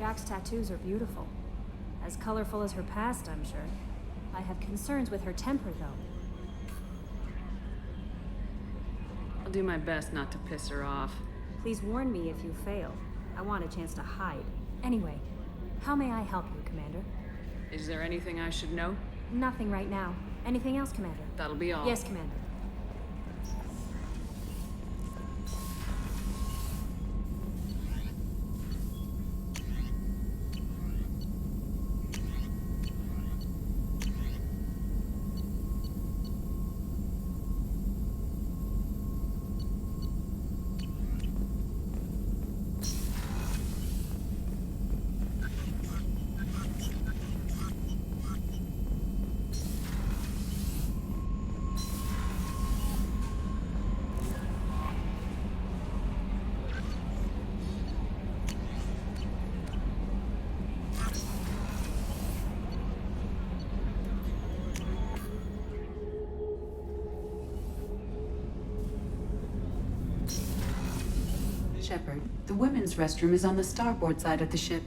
Jack's tattoos are beautiful. As colorful as her past, I'm sure. I have concerns with her temper, though. I'll do my best not to piss her off. Please warn me if you fail. I want a chance to hide. Anyway, how may I help you, Commander? Is there anything I should know? Nothing right now. Anything else, Commander? That'll be all. Yes, Commander. Shepard, the women's restroom is on the starboard side of the ship.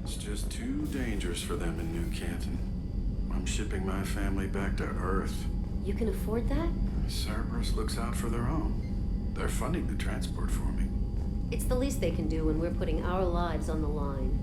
It's just too dangerous for them in New Canton. I'm shipping my family back to Earth. You can afford that? Cerberus looks out for their own. They're funding the transport for me. It's the least they can do when we're putting our lives on the line.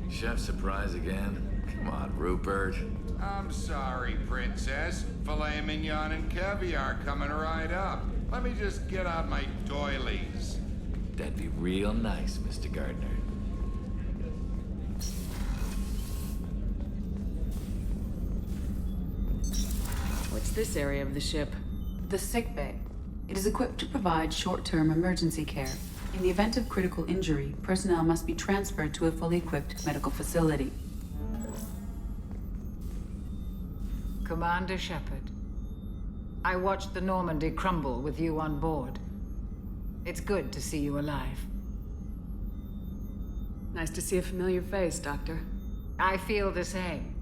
Chef surprise again? Come on, Rupert. I'm sorry, Princess. Filet mignon and caviar coming right up. Let me just get out my doilies. That'd be real nice, Mr. Gardner. What's this area of the ship? The sick bay. It is equipped to provide short-term emergency care. In the event of critical injury, personnel must be transferred to a fully equipped medical facility. Commander Shepard, I watched the Normandy crumble with you on board. It's good to see you alive. Nice to see a familiar face, Doctor. I feel the same.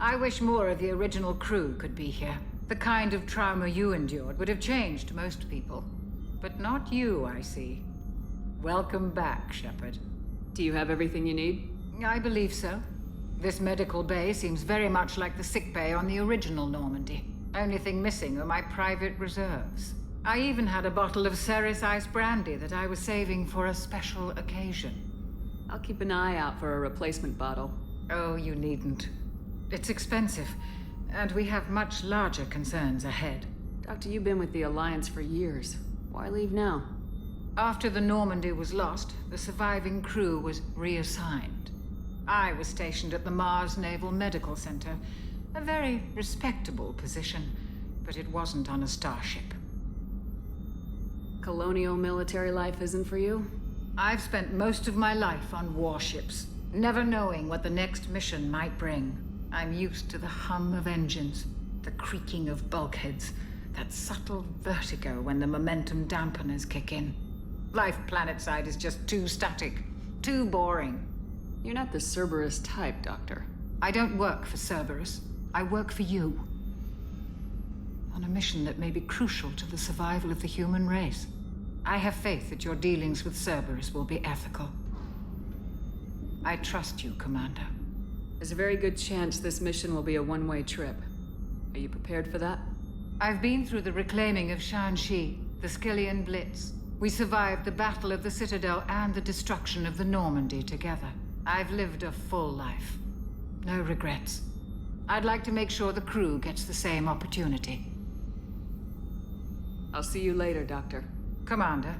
I wish more of the original crew could be here. The kind of trauma you endured would have changed most people. But not you, I see. Welcome back, Shepard. Do you have everything you need? I believe so. This medical bay seems very much like the sick bay on the original Normandy. Only thing missing are my private reserves. I even had a bottle of Ceres Ice brandy that I was saving for a special occasion. I'll keep an eye out for a replacement bottle. Oh, you needn't. It's expensive, and we have much larger concerns ahead. Doctor, you've been with the Alliance for years. Why leave now? After the Normandy was lost, the surviving crew was reassigned. I was stationed at the Mars Naval Medical Center, a very respectable position, but it wasn't on a starship. Colonial military life isn't for you? I've spent most of my life on warships, never knowing what the next mission might bring. I'm used to the hum of engines, the creaking of bulkheads, that subtle vertigo when the momentum dampeners kick in. Life planetside is just too static, too boring. You're not the Cerberus type, Doctor. I don't work for Cerberus. I work for you. On a mission that may be crucial to the survival of the human race. I have faith that your dealings with Cerberus will be ethical. I trust you, Commander. There's a very good chance this mission will be a one-way trip. Are you prepared for that? I've been through the reclaiming of Shanxi, the Skillian Blitz. We survived the Battle of the Citadel and the destruction of the Normandy together. I've lived a full life. No regrets. I'd like to make sure the crew gets the same opportunity. I'll see you later, Doctor. Commander.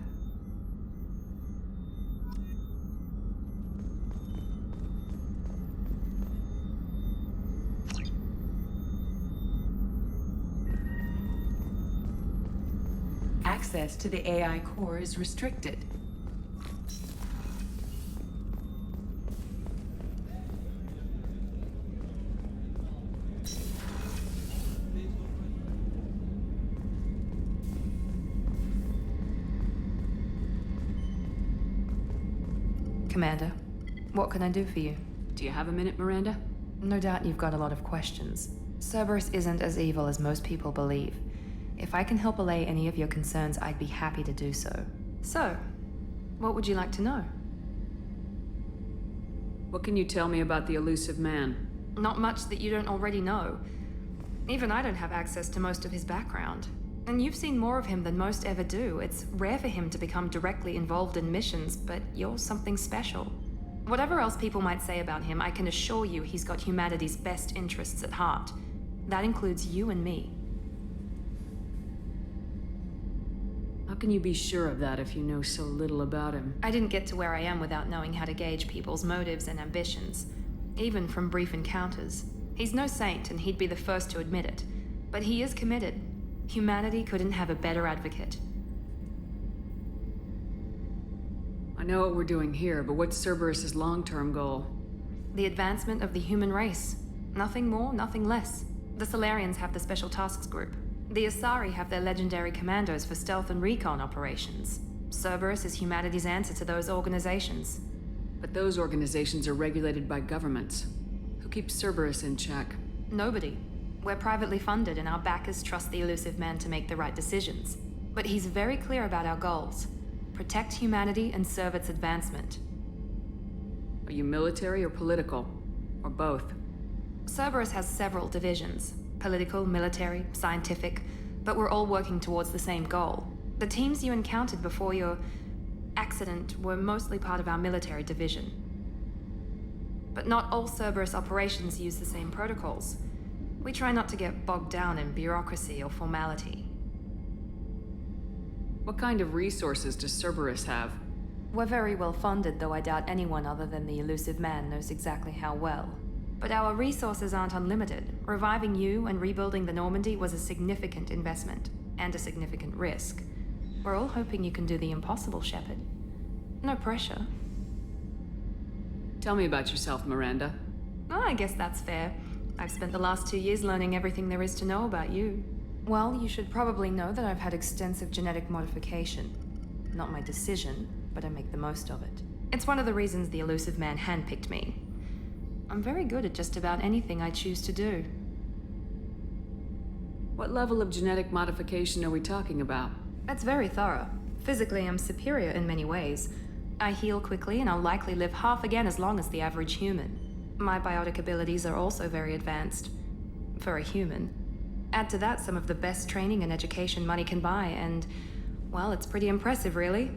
Access to the AI core is restricted. Commander, what can I do for you? Do you have a minute, Miranda? No doubt you've got a lot of questions. Cerberus isn't as evil as most people believe. If I can help allay any of your concerns, I'd be happy to do so. So, what would you like to know? What can you tell me about the elusive man? Not much that you don't already know. Even I don't have access to most of his background. And you've seen more of him than most ever do. It's rare for him to become directly involved in missions, but you're something special. Whatever else people might say about him, I can assure you he's got humanity's best interests at heart. That includes you and me. How can you be sure of that if you know so little about him? I didn't get to where I am without knowing how to gauge people's motives and ambitions, even from brief encounters. He's no saint, and he'd be the first to admit it. But he is committed. Humanity couldn't have a better advocate. I know what we're doing here, but what's Cerberus's long-term goal? The advancement of the human race. Nothing more, nothing less. The Solarians have the Special Tasks Group. The Asari have their legendary commandos for stealth and recon operations. Cerberus is humanity's answer to those organizations. But those organizations are regulated by governments. Who keeps Cerberus in check? Nobody. We're privately funded, and our backers trust the elusive man to make the right decisions. But he's very clear about our goals. Protect humanity and serve its advancement. Are you military or political? Or both? Cerberus has several divisions. Political, military, scientific, but we're all working towards the same goal. The teams you encountered before your accident were mostly part of our military division. But not all Cerberus operations use the same protocols. We try not to get bogged down in bureaucracy or formality. What kind of resources does Cerberus have? We're very well funded, though I doubt anyone other than the elusive man knows exactly how well. But our resources aren't unlimited. Reviving you and rebuilding the Normandy was a significant investment, and a significant risk. We're all hoping you can do the impossible, Shepard. No pressure. Tell me about yourself, Miranda. Oh, I guess that's fair. I've spent the last 2 years learning everything there is to know about you. Well, you should probably know that I've had extensive genetic modification. Not my decision, but I make the most of it. It's one of the reasons the elusive man handpicked me. I'm very good at just about anything I choose to do. What level of genetic modification are we talking about? That's very thorough. Physically, I'm superior in many ways. I heal quickly, and I'll likely live half again as long as the average human. My biotic abilities are also very advanced. For a human. Add to that some of the best training and education money can buy, and, well, it's pretty impressive, really.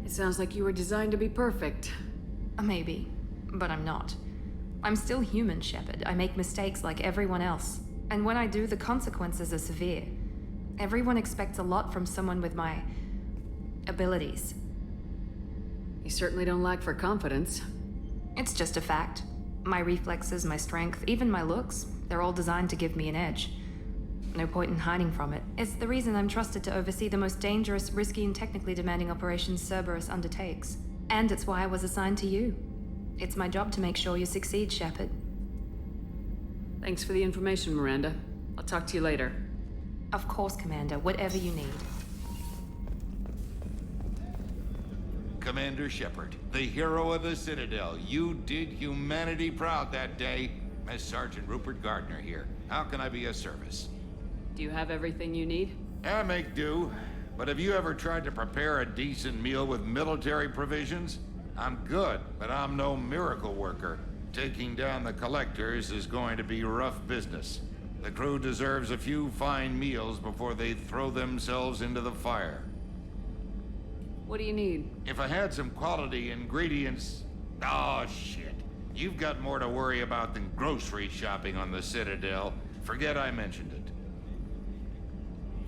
It sounds like you were designed to be perfect. Maybe, but I'm not. I'm still human, Shepard. I make mistakes like everyone else. And when I do, the consequences are severe. Everyone expects a lot from someone with my abilities. You certainly don't lack for confidence. It's just a fact. My reflexes, my strength, even my looks, they're all designed to give me an edge. No point in hiding from it. It's the reason I'm trusted to oversee the most dangerous, risky, and technically demanding operations Cerberus undertakes. And it's why I was assigned to you. It's my job to make sure you succeed, Shepard. Thanks for the information, Miranda. I'll talk to you later. Of course, Commander. Whatever you need. Commander Shepard, the hero of the Citadel. You did humanity proud that day. As Sergeant Rupert Gardner here. How can I be of service? Do you have everything you need? I make do. But have you ever tried to prepare a decent meal with military provisions? I'm good, but I'm no miracle worker. Taking down the collectors is going to be rough business. The crew deserves a few fine meals before they throw themselves into the fire. What do you need? If I had some quality ingredients... Oh, shit. You've got more to worry about than grocery shopping on the Citadel. Forget I mentioned it.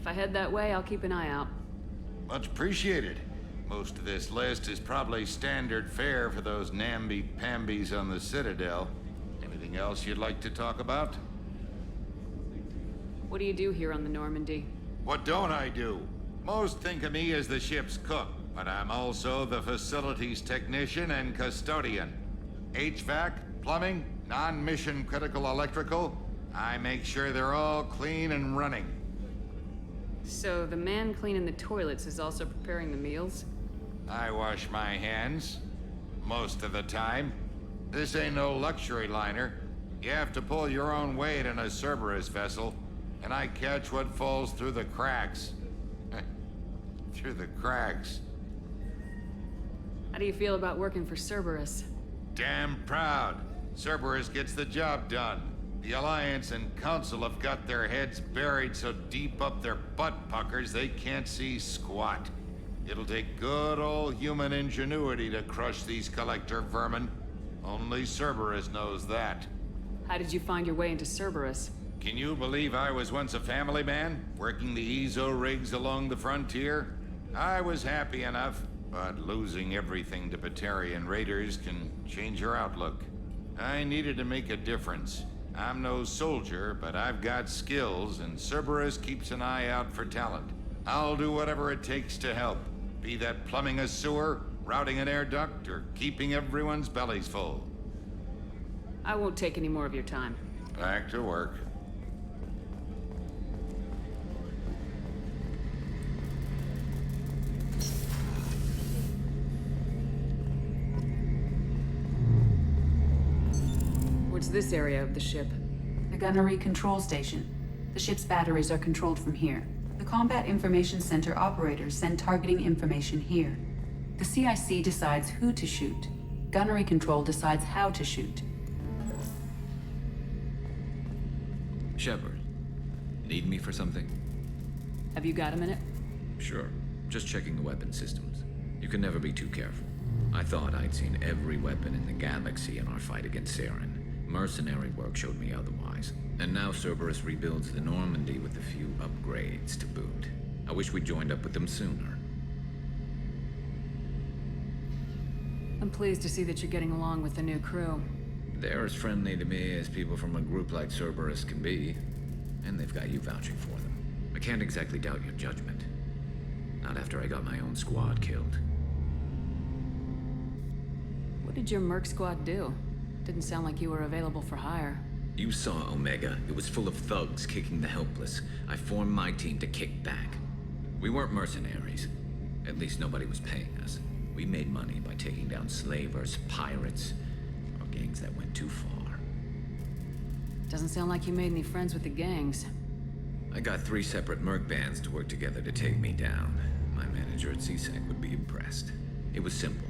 If I head that way, I'll keep an eye out. Much appreciated. Most of this list is probably standard fare for those namby-pambies on the Citadel. Anything else you'd like to talk about? What do you do here on the Normandy? What don't I do? Most think of me as the ship's cook, but I'm also the facilities technician and custodian. HVAC, plumbing, non-mission critical electrical. I make sure they're all clean and running. So the man cleaning the toilets is also preparing the meals? I wash my hands. Most of the time. This ain't no luxury liner. You have to pull your own weight in a Cerberus vessel, and I catch what falls through the cracks. Through the cracks. How do you feel about working for Cerberus? Damn proud. Cerberus gets the job done. The Alliance and Council have got their heads buried so deep up their butt puckers they can't see squat. It'll take good old human ingenuity to crush these collector vermin. Only Cerberus knows that. How did you find your way into Cerberus? Can you believe I was once a family man, working the Ezo rigs along the frontier? I was happy enough, but losing everything to Batarian raiders can change your outlook. I needed to make a difference. I'm no soldier, but I've got skills, and Cerberus keeps an eye out for talent. I'll do whatever it takes to help. Be that plumbing a sewer, routing an air duct, or keeping everyone's bellies full. I won't take any more of your time. Back to work. What's this area of the ship? The gunnery control station. The ship's batteries are controlled from here. The Combat Information Center operators send targeting information here. The CIC decides who to shoot. Gunnery control decides how to shoot. Shepard, need me for something? Have you got a minute? Sure. Just checking the weapon systems. You can never be too careful. I thought I'd seen every weapon in the galaxy in our fight against Saren. Mercenary work showed me otherwise. And now Cerberus rebuilds the Normandy with a few upgrades to boot. I wish we'd joined up with them sooner. I'm pleased to see that you're getting along with the new crew. They're as friendly to me as people from a group like Cerberus can be. And they've got you vouching for them. I can't exactly doubt your judgment. Not after I got my own squad killed. What did your merc squad do? Didn't sound like you were available for hire. You saw Omega. It was full of thugs kicking the helpless. I formed my team to kick back. We weren't mercenaries. At least nobody was paying us. We made money by taking down slavers, pirates, or gangs that went too far. Doesn't sound like you made any friends with the gangs. I got 3 separate merc bands to work together to take me down. My manager at CSEC would be impressed. It was simple.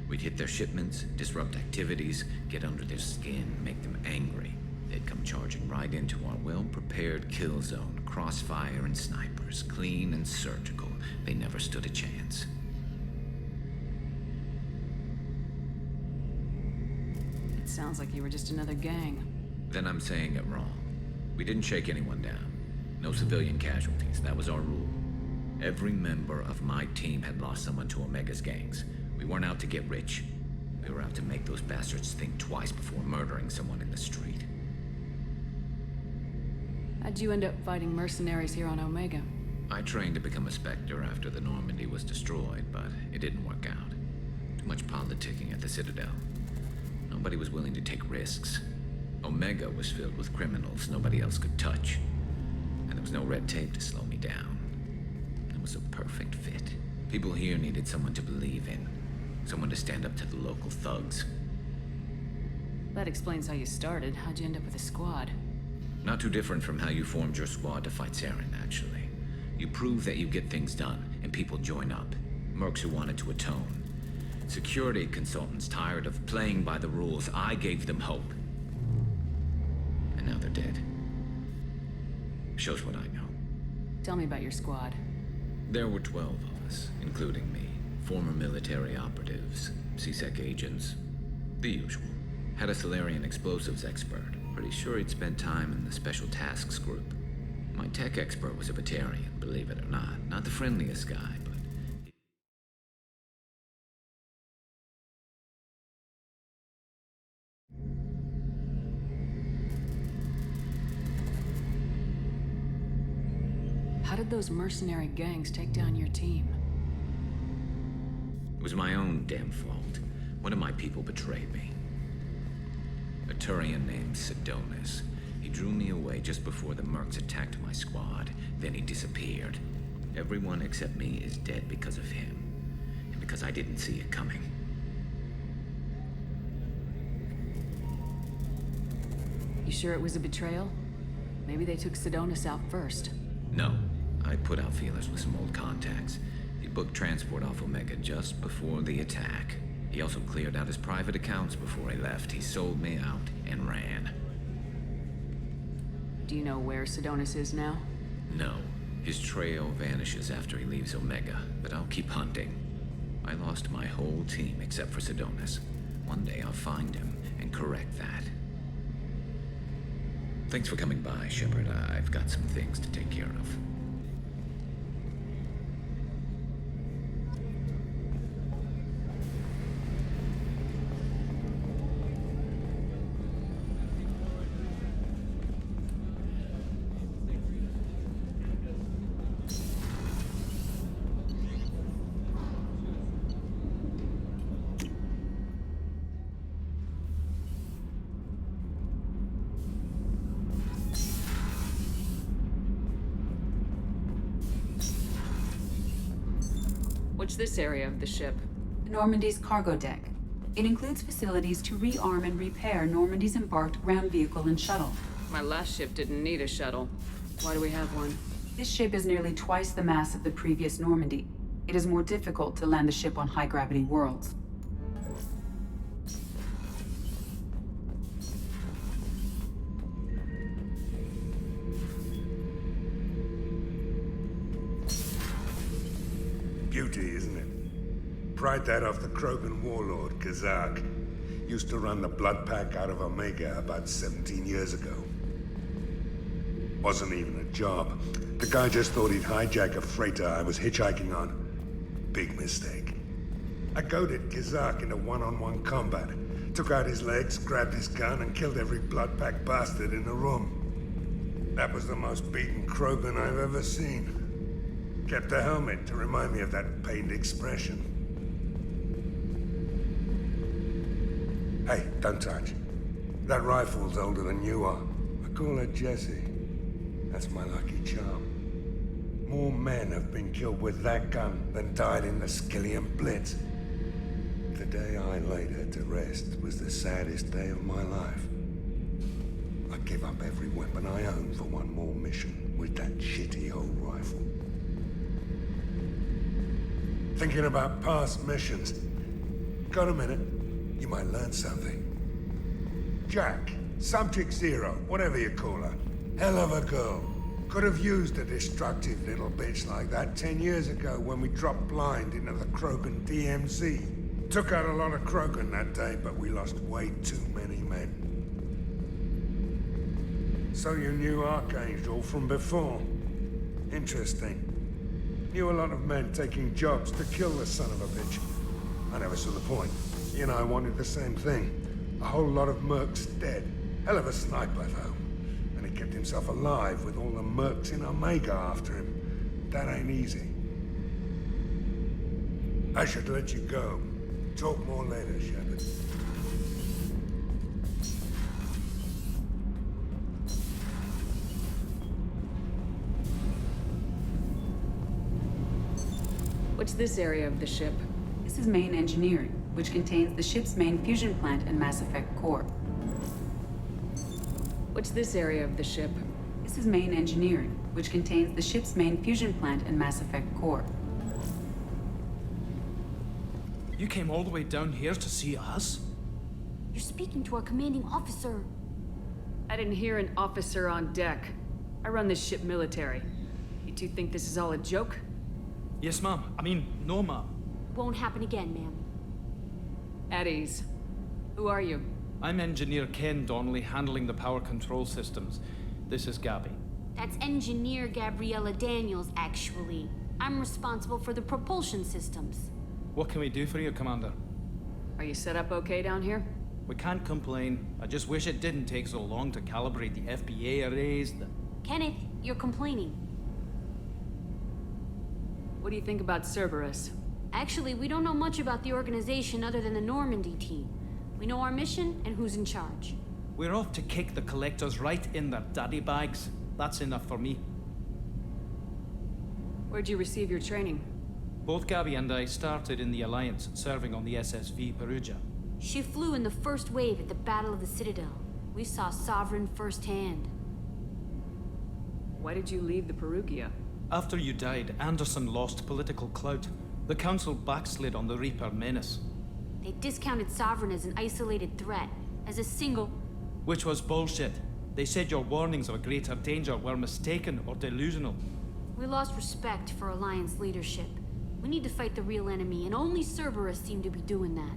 We'd hit their shipments, disrupt activities, get under their skin, make them angry. They'd come charging right into our well-prepared kill zone, crossfire and snipers, clean and surgical. They never stood a chance. It sounds like you were just another gang. Then I'm saying it wrong. We didn't shake anyone down. No civilian casualties, that was our rule. Every member of my team had lost someone to Omega's gangs. We weren't out to get rich. We were out to make those bastards think twice before murdering someone in the street. How'd you end up fighting mercenaries here on Omega? I trained to become a Spectre after the Normandy was destroyed, but it didn't work out. Too much politicking at the Citadel. Nobody was willing to take risks. Omega was filled with criminals nobody else could touch. And there was no red tape to slow me down. It was a perfect fit. People here needed someone to believe in. Someone to stand up to the local thugs. That explains how you started. How'd you end up with a squad? Not too different from how you formed your squad to fight Saren, actually. You prove that you get things done, and people join up. Mercs who wanted to atone. Security consultants tired of playing by the rules. I gave them hope. And now they're dead. Shows what I know. Tell me about your squad. There were 12 of us, including me. Former military operatives, CSEC agents, the usual. Had a Solarian explosives expert. Pretty sure he'd spent time in the Special Tasks Group. My tech expert was a Batarian, believe it or not. Not the friendliest guy, but... How did those mercenary gangs take down your team? It was my own damn fault. One of my people betrayed me. A Turian named Sidonis. He drew me away just before the mercs attacked my squad. Then he disappeared. Everyone except me is dead because of him. And because I didn't see it coming. You sure it was a betrayal? Maybe they took Sidonis out first. No. I put out feelers with some old contacts. He booked transport off Omega just before the attack. He also cleared out his private accounts before he left. He sold me out and ran. Do you know where Sidonis is now? No. His trail vanishes after he leaves Omega, but I'll keep hunting. I lost my whole team except for Sidonis. One day I'll find him and correct that. Thanks for coming by, Shepard. I've got some things to take care of. What's this area of the ship? Normandy's cargo deck. It includes facilities to rearm and repair Normandy's embarked ground vehicle and shuttle. My last ship didn't need a shuttle. Why do we have one? This ship is nearly twice the mass of the previous Normandy. It is more difficult to land the ship on high-gravity worlds. Beauty, isn't it? Pried that off the Krogan warlord, Kazak. Used to run the blood pack out of Omega about 17 years ago. Wasn't even a job. The guy just thought he'd hijack a freighter I was hitchhiking on. Big mistake. I goaded Kazak into one-on-one combat. Took out his legs, grabbed his gun, and killed every blood pack bastard in the room. That was the most beaten Krogan I've ever seen. Kept a helmet to remind me of that pained expression. Hey, don't touch. That rifle's older than you are. I call her Jessie. That's my lucky charm. More men have been killed with that gun than died in the Skillian Blitz. The day I laid her to rest was the saddest day of my life. I'd give up every weapon I own for one more mission with that shitty old rifle. Thinking about past missions. Got a minute? You might learn something. Jack, Subject Zero, whatever you call her. Hell of a girl. Could have used a destructive little bitch like that 10 years ago when we dropped blind into the Krogan DMZ. Took out a lot of Krogan that day, but we lost way too many men. So you knew Archangel from before? Interesting. Knew a lot of men taking jobs to kill the son of a bitch. I never saw the point. You know, I wanted the same thing. A whole lot of mercs dead. Hell of a sniper, though. And he kept himself alive with all the mercs in Omega after him. That ain't easy. I should let you go. Talk more later, Shepard. What's this area of the ship? This is main engineering, which contains the ship's main fusion plant and Mass Effect core. What's this area of the ship? This is main engineering, which contains the ship's main fusion plant and Mass Effect core. You came all the way down here to see us? You're speaking to our commanding officer. I didn't hear an officer on deck. I run this ship military. You two think this is all a joke? Yes, ma'am. I mean, no, ma'am. Won't happen again, ma'am. At ease. Who are you? I'm Engineer Ken Donnelly, handling the power control systems. This is Gabby. That's Engineer Gabriella Daniels, actually. I'm responsible for the propulsion systems. What can we do for you, Commander? Are you set up okay down here? We can't complain. I just wish it didn't take so long to calibrate the FBA arrays. Kenneth, you're complaining. What do you think about Cerberus? Actually, we don't know much about the organization other than the Normandy team. We know our mission and who's in charge. We're off to kick the collectors right in their daddy bags. That's enough for me. Where'd you receive your training? Both Gabby and I started in the Alliance, serving on the SSV Perugia. She flew in the first wave at the Battle of the Citadel. We saw Sovereign firsthand. Why did you leave the Perugia? After you died, Anderson lost political clout. The Council backslid on the Reaper menace. They discounted Sovereign as an isolated threat, as a single... Which was bullshit. They said your warnings of a greater danger were mistaken or delusional. We lost respect for Alliance leadership. We need to fight the real enemy, and only Cerberus seemed to be doing that.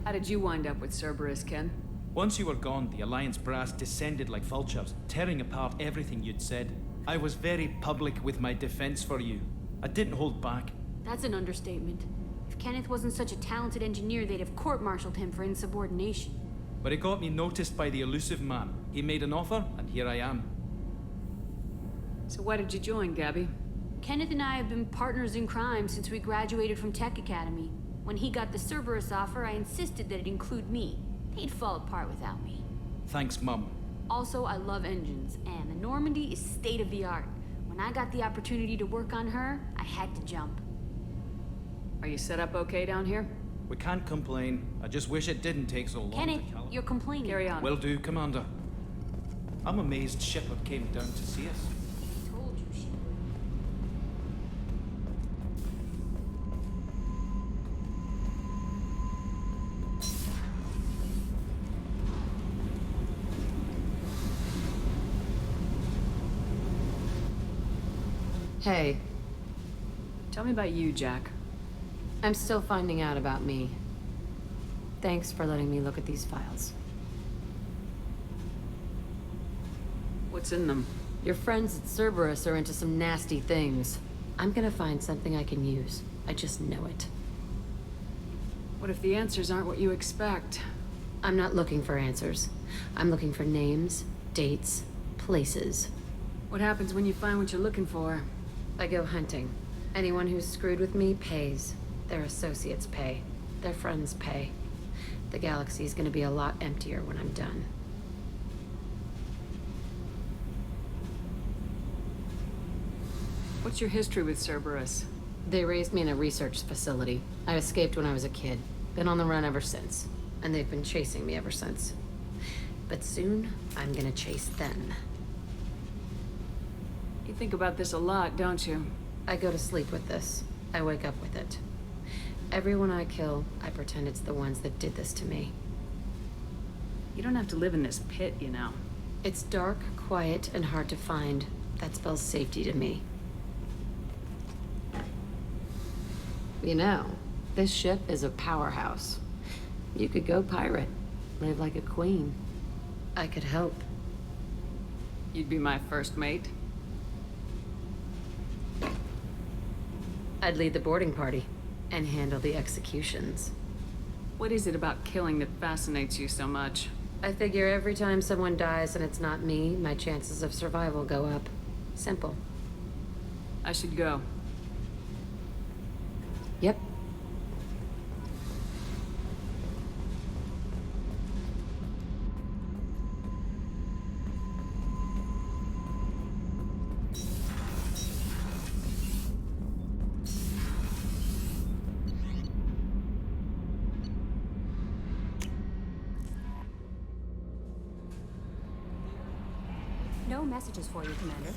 How did you wind up with Cerberus, Ken? Once you were gone, the Alliance brass descended like vultures, tearing apart everything you'd said. I was very public with my defense for you. I didn't hold back. That's an understatement. If Kenneth wasn't such a talented engineer, they'd have court-martialed him for insubordination. But it got me noticed by the elusive man. He made an offer, and here I am. So why did you join, Gabby? Kenneth and I have been partners in crime since we graduated from Tech Academy. When he got the Cerberus offer, I insisted that it include me. They'd fall apart without me. Thanks, Mum. Also, I love engines, and the Normandy is state-of-the-art. When I got the opportunity to work on her, I had to jump. Are you set up okay down here? We can't complain. I just wish it didn't take so long. Kenneth, you're complaining. Carry on. Will do, Commander. I'm amazed Shepard came down to see us. I told you she would. Hey, Tell me about you, Jack. I'm still finding out about me. Thanks for letting me look at these files. What's in them? Your friends at Cerberus are into some nasty things. I'm gonna find something I can use. I just know it. What if the answers aren't what you expect? I'm not looking for answers. I'm looking for names, dates, places. What happens when you find what you're looking for? I go hunting. Anyone who's screwed with me pays. Their associates pay. Their friends pay. The galaxy's gonna be a lot emptier when I'm done. What's your history with Cerberus? They raised me in a research facility. I escaped when I was a kid. Been on the run ever since. And they've been chasing me ever since. But soon, I'm gonna chase them. You think about this a lot, don't you? I go to sleep with this. I wake up with it. Everyone I kill, I pretend it's the ones that did this to me. You don't have to live in this pit, you know. It's dark, quiet, and hard to find. That spells safety to me. You know, this ship is a powerhouse. You could go pirate. Live like a queen. I could help. You'd be my first mate. I'd lead the boarding party and handle the executions. What is it about killing that fascinates you so much? I figure every time someone dies and it's not me, my chances of survival go up. Simple. I should go. Yep. No messages for you, Commander.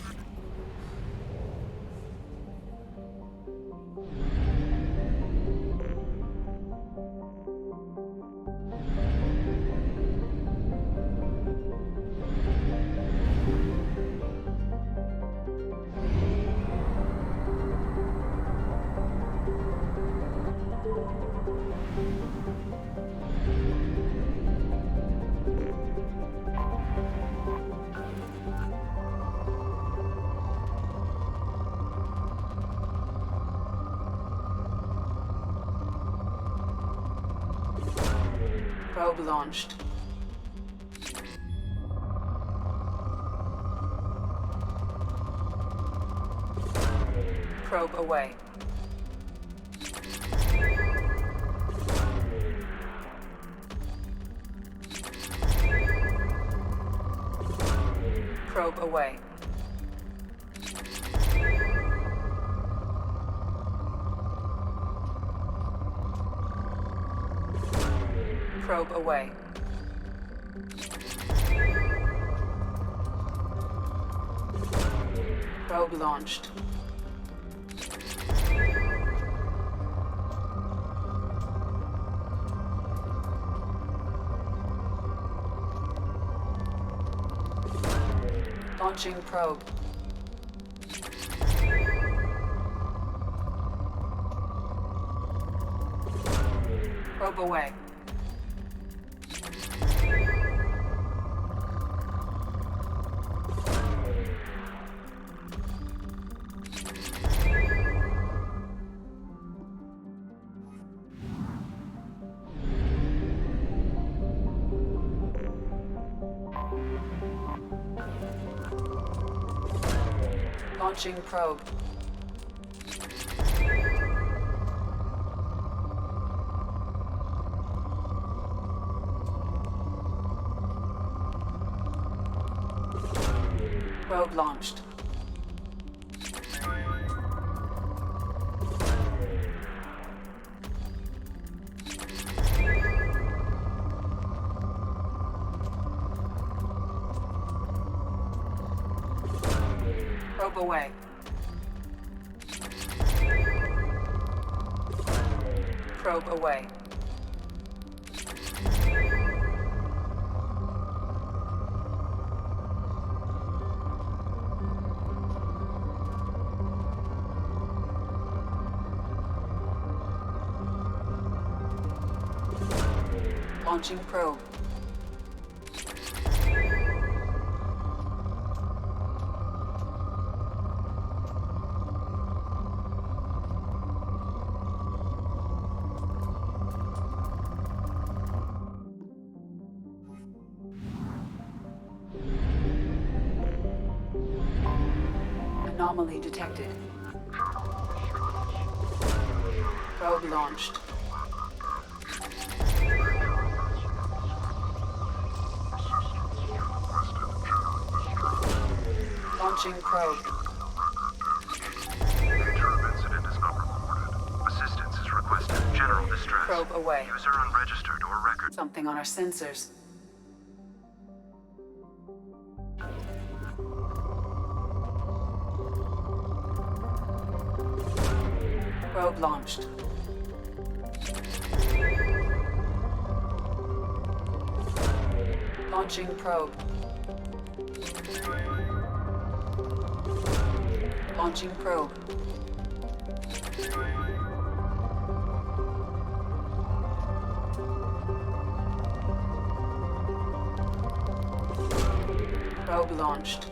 Probe launched. Probe away. Probe away. Probe away. Probe launched. Launching probe. Probe away. Launching probe. Probe launched. Probe away. Probe away. Launching probe. Anomaly detected. Probe launched. Launching probe. Nature of incident is not reported. Assistance is requested. General distress. Probe away. User unregistered or record. Something on our sensors. Probe launched. Launching probe. Launching probe. Probe launched.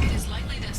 It is likely that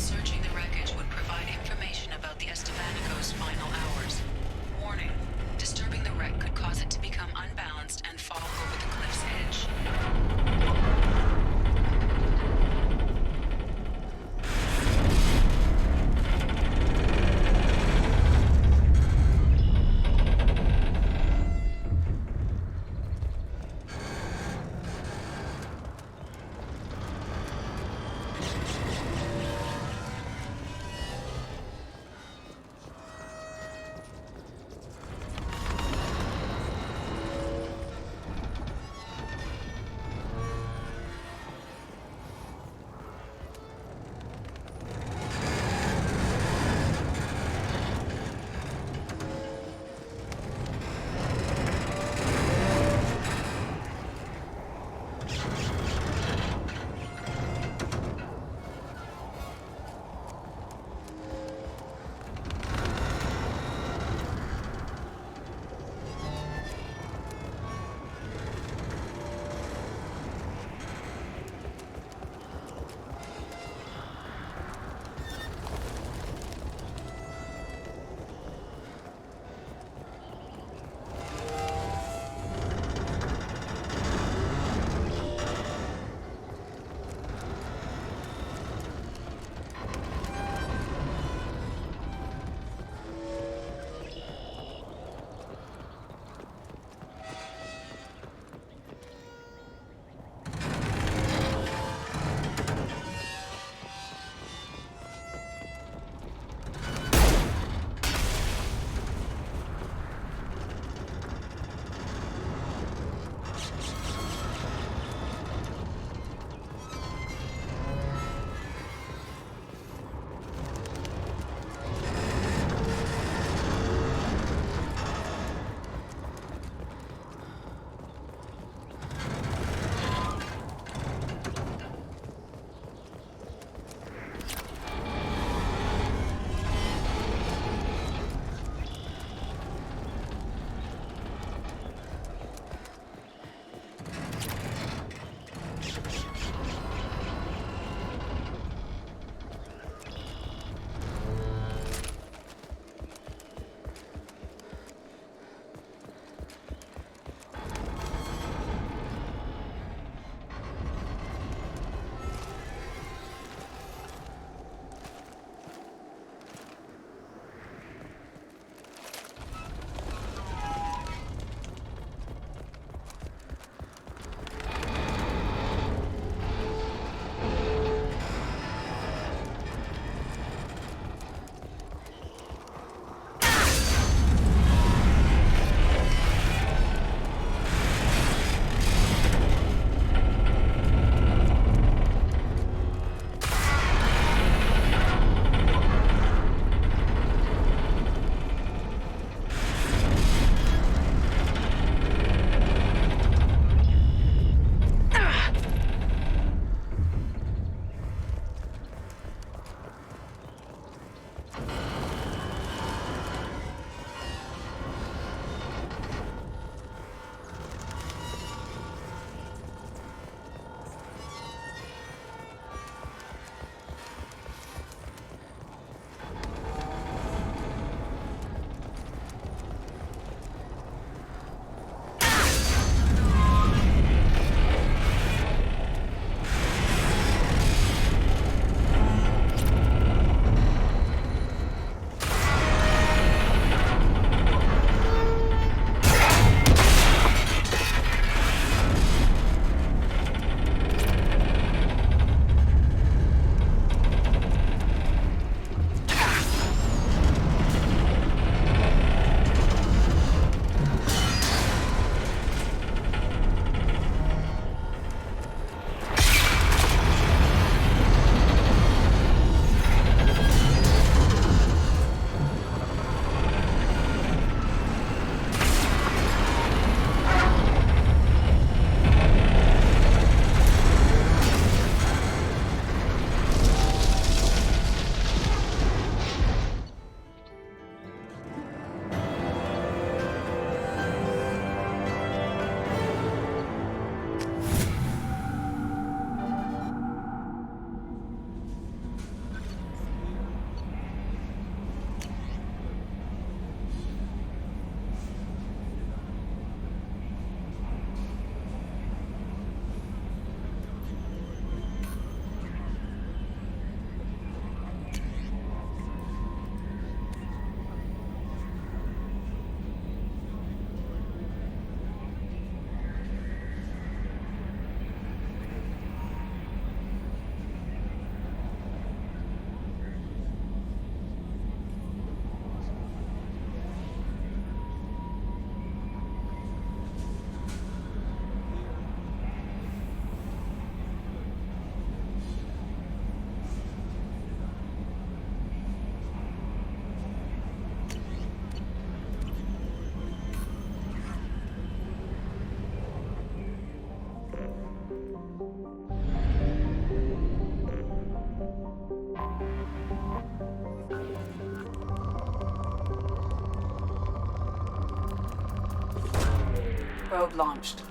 Probe launched.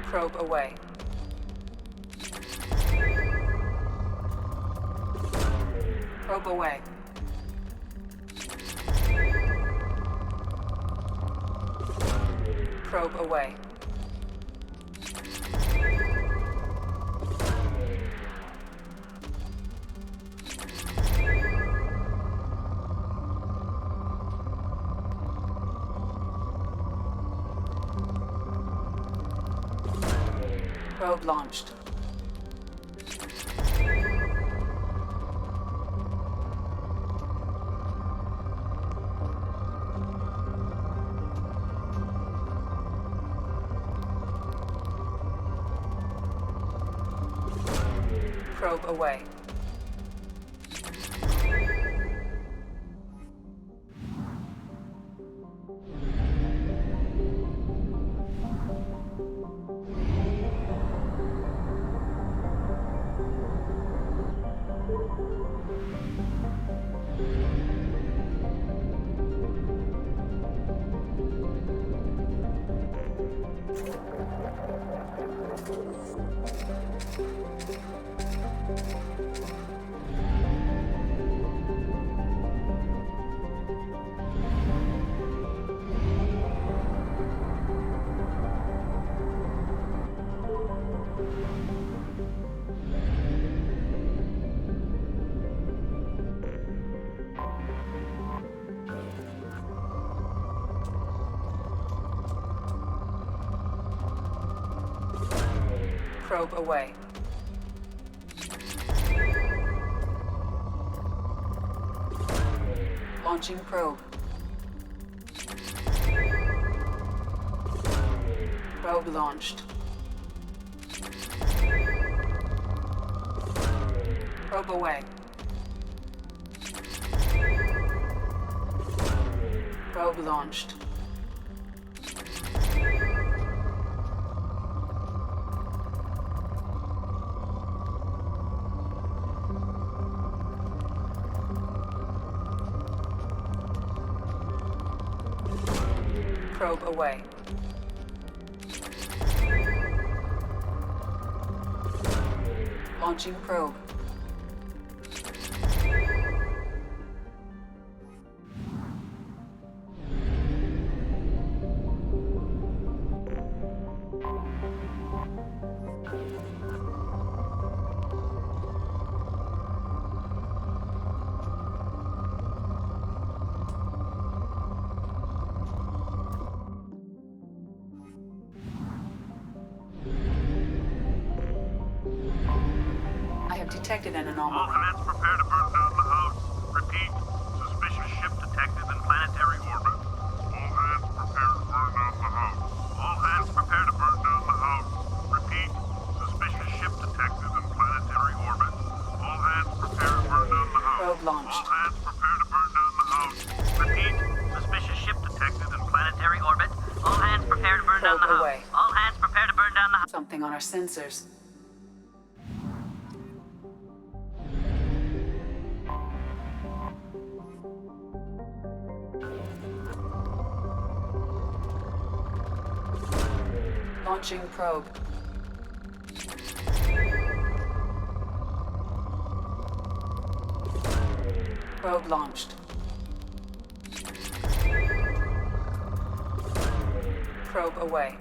Probe away. Probe away. Probe away. Probe launched. Probe away. Probe away. Launching probe. Probe launched. Probe away. Probe launched. Probe away. Launching probe. Detected an anomaly. All hands prepare to burn down the house. Repeat, suspicious ship detected in planetary orbit. All hands prepare to burn down the house. All hands prepare to burn down the house. Repeat, suspicious ship detected in planetary orbit. All hands prepare to burn down the house. Probe launched. All hands prepare to burn down the house. Repeat, suspicious ship detected in planetary orbit. All hands prepare to burn down the house. Away. All hands prepare to burn down the house. Something on our sensors. Launching probe. Probe launched. Probe away.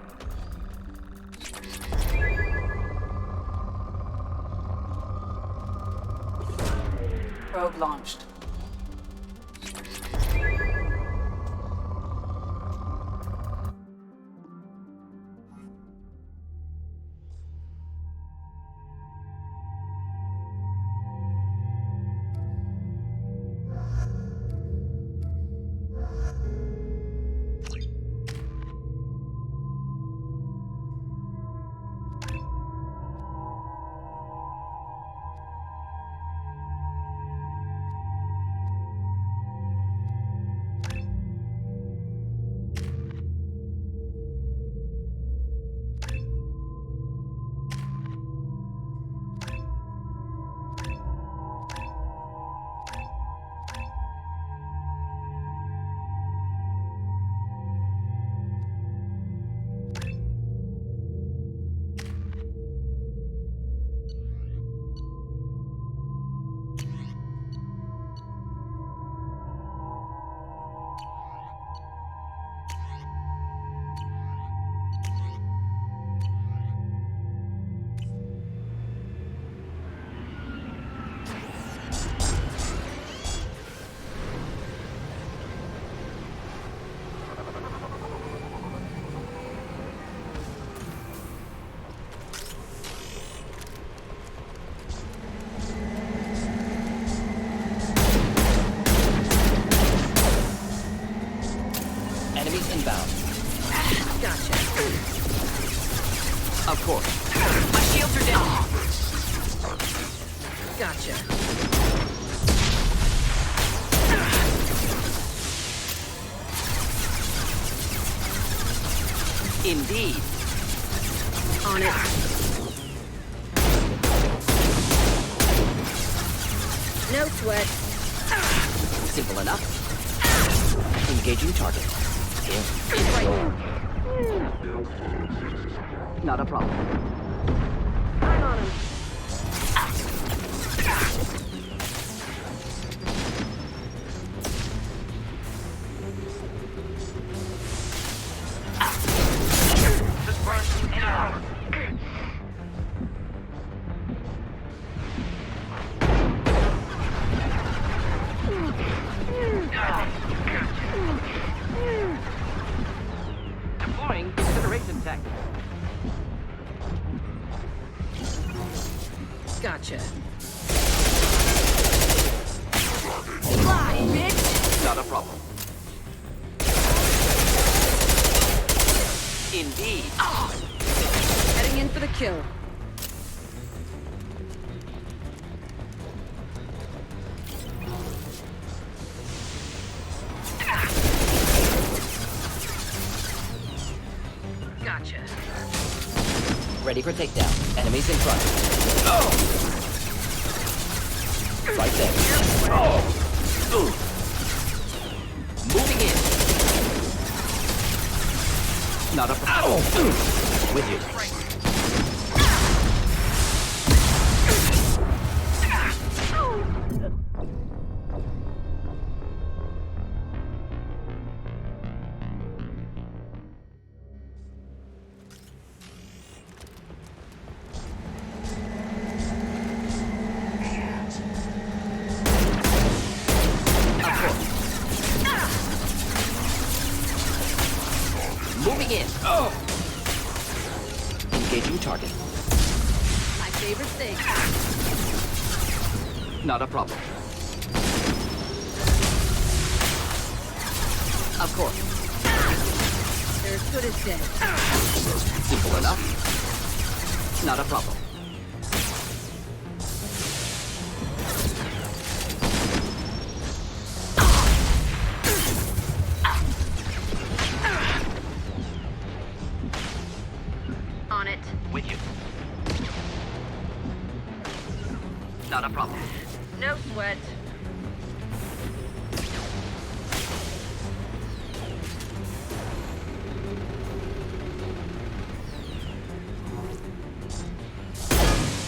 Probe launched. Enemies inbound. Gotcha. Of course. My shields are down. Gotcha. Indeed. On it. No sweat. Simple enough. Engaging target. Here. Not a problem. I'm on him. Deploying incineration tech. Gotcha. Fly, bitch! Not a problem. Indeed. Heading in for the kill. Gotcha. Ready for takedown. Enemies in front. Oh! Right there. Oh! Moving in. Not a problem. With you. Moving in. Oh! Engaging target. My favorite thing. Not a problem. Of course. They're as good as dead. Simple enough. Not a problem. On it. With you. Not a problem. No sweat.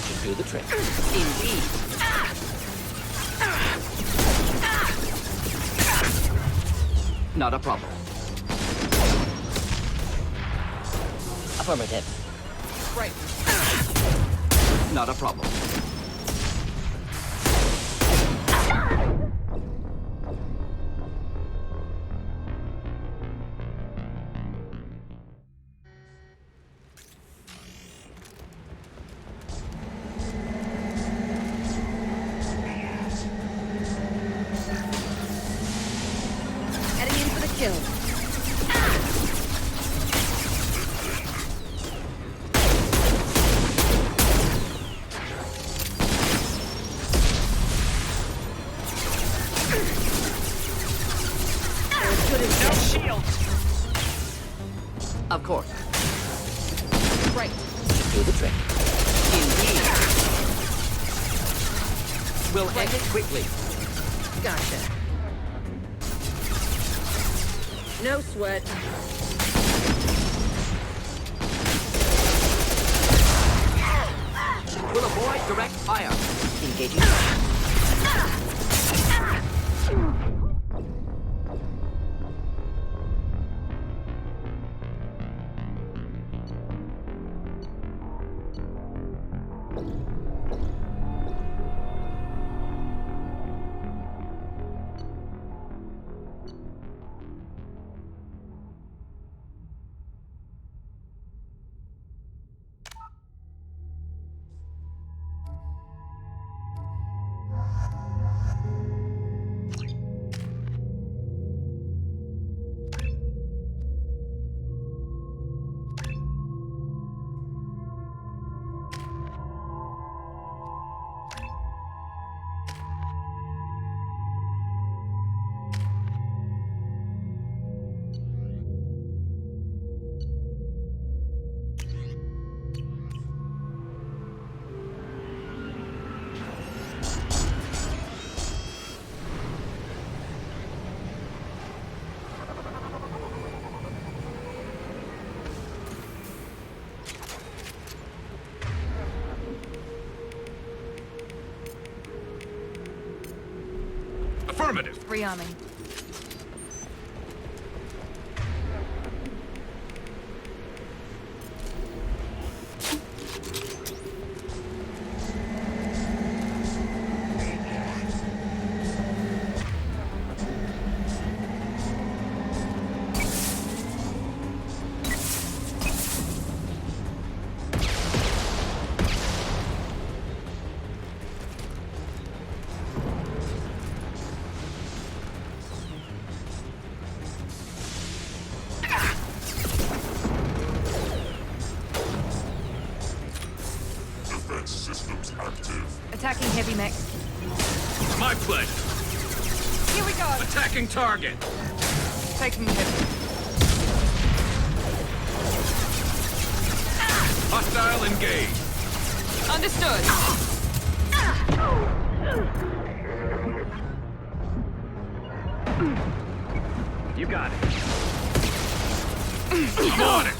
Should do the trick. Indeed. Not a problem. Affirmative. Right. Not a problem. Heading in for the kill. No shield. Of course. Right. Do the trick. Indeed. We'll end it quickly. Gotcha. No sweat. We'll avoid direct fire. Engaging. Affirmative. Rearming. Attacking heavy mech. My pleasure. Here we go. Attacking target. Taking heavy. Hostile engaged. Understood. You got it. I'm on it.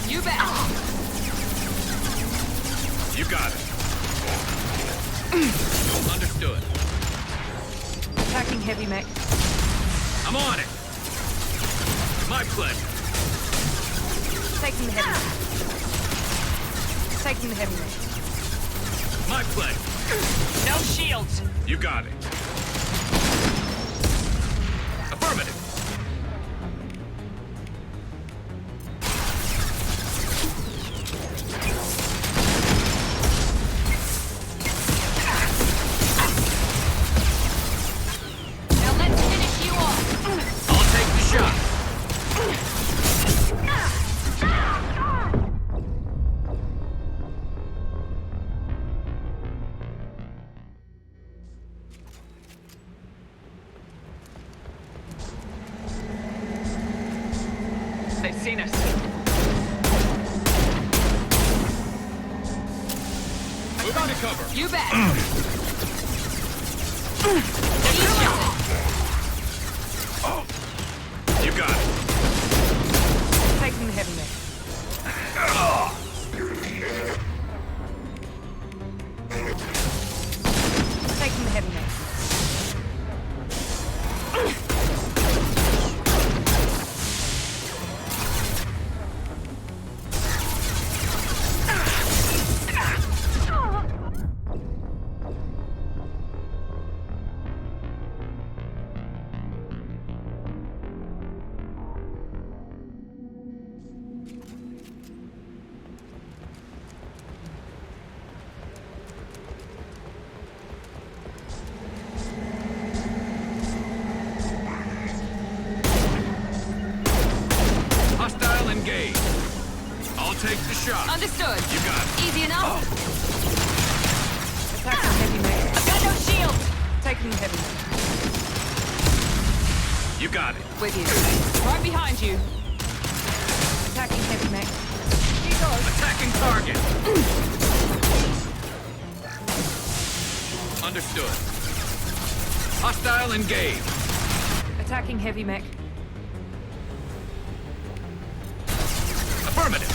You bet. You got it. Understood. Attacking heavy mech. I'm on it. My pleasure. Taking the heavy mech. Taking the heavy mech. My pleasure. No shields. You got it. Affirmative. They've seen us. Moving to cover. You bet. You got it. Taking the heavy mech. Taking the heavy mech. Hostile engaged. I'll take the shot. Understood. You got it. Easy enough. Attacking heavy mech. I've got no shield. Taking the heavy mech. You got it. With you. Right behind you. Attacking heavy mech. Here goes. Attacking target. Understood. Hostile engaged. Attacking heavy mech. Affirmative.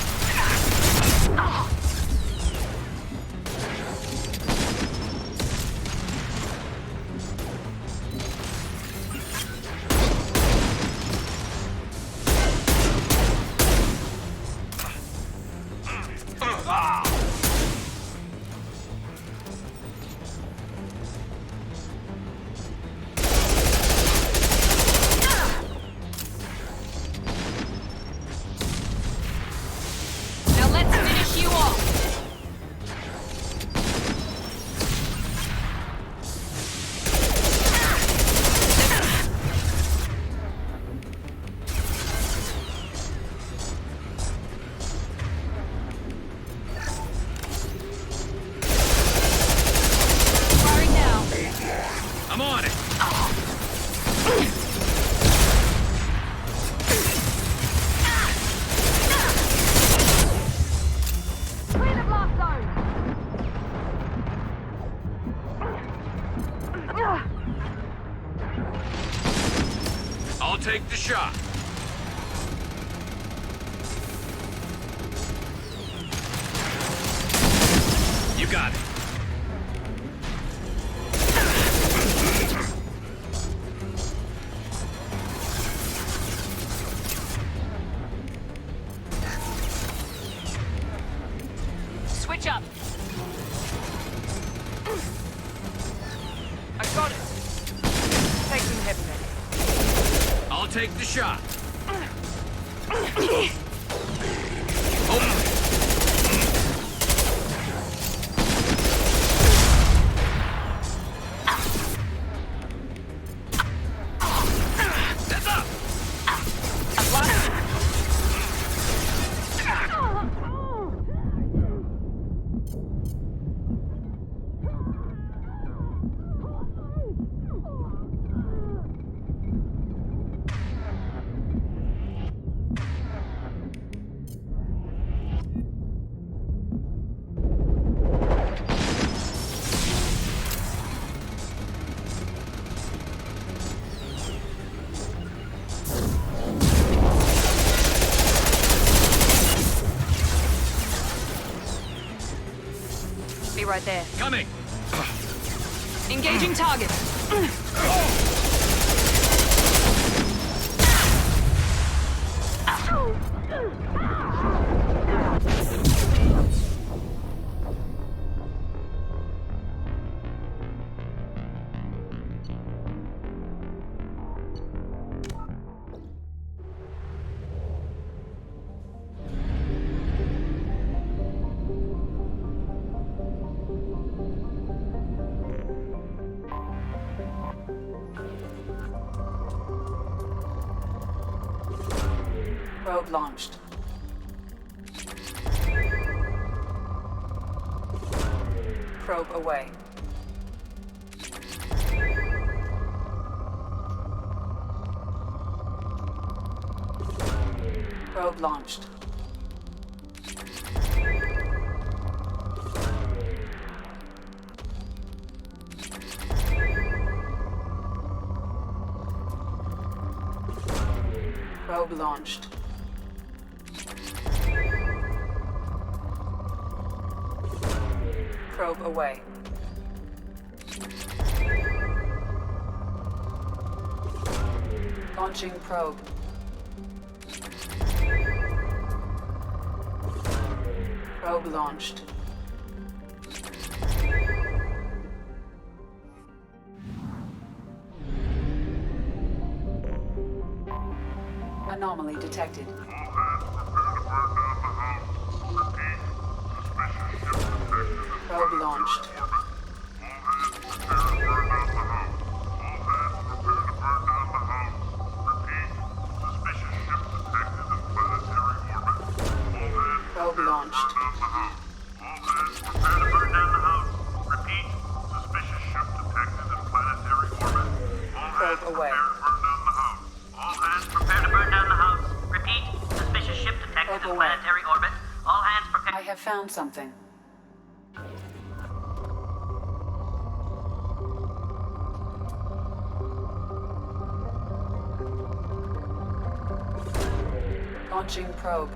You got it. Switch up. I got it. Take some hip then. I'll take the shot. Be right there. Coming. Engaging target. Probe launched. Probe away. Probe launched. Probe launched. Probe away. Launching probe. Probe launched. Anomaly detected. Probe launched. Probe launched. Probe away. All hands prepare to burn down the house. Repeat, suspicious ship detected in planetary orbit. All hands prepare. I have found something. Launching probe.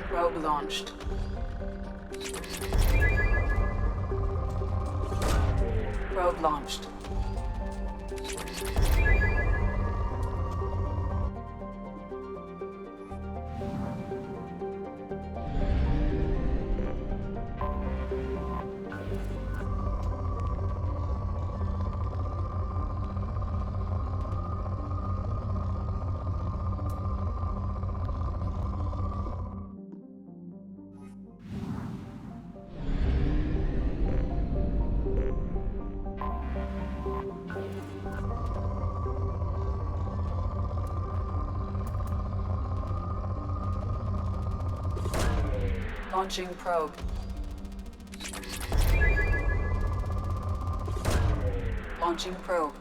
Probe launched. Probe launched. Launching probe. Launching probe.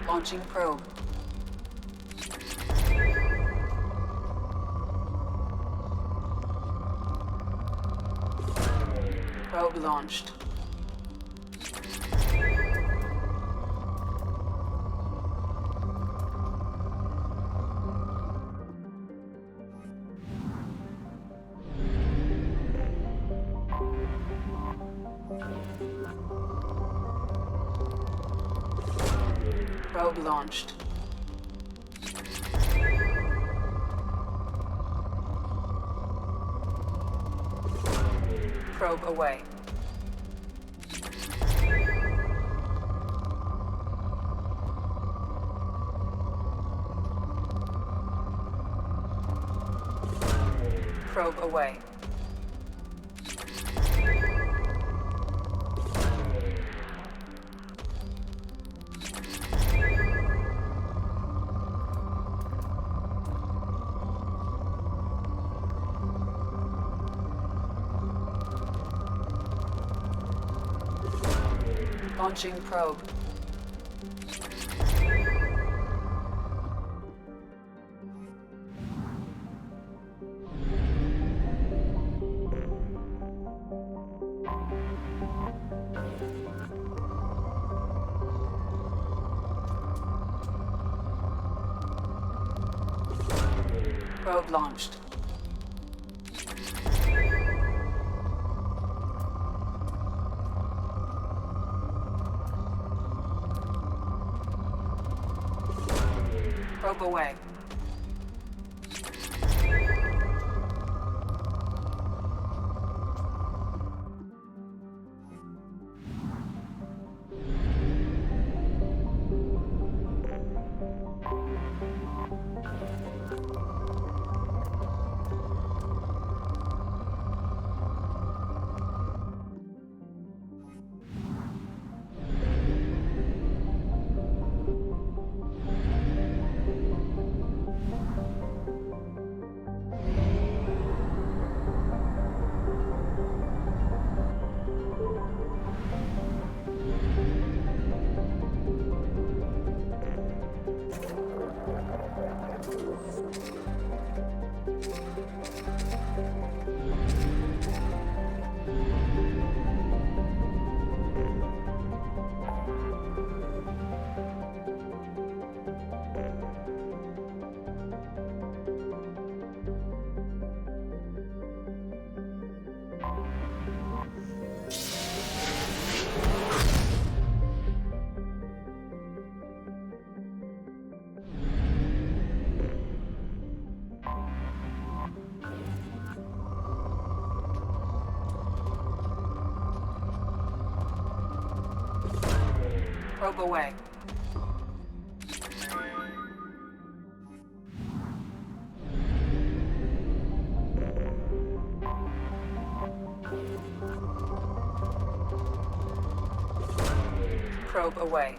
Launching probe. Probe launched. Probe launched. Probe away. Probe away. Launching probe. Probe launched. Probe away. Probe away. Probe away.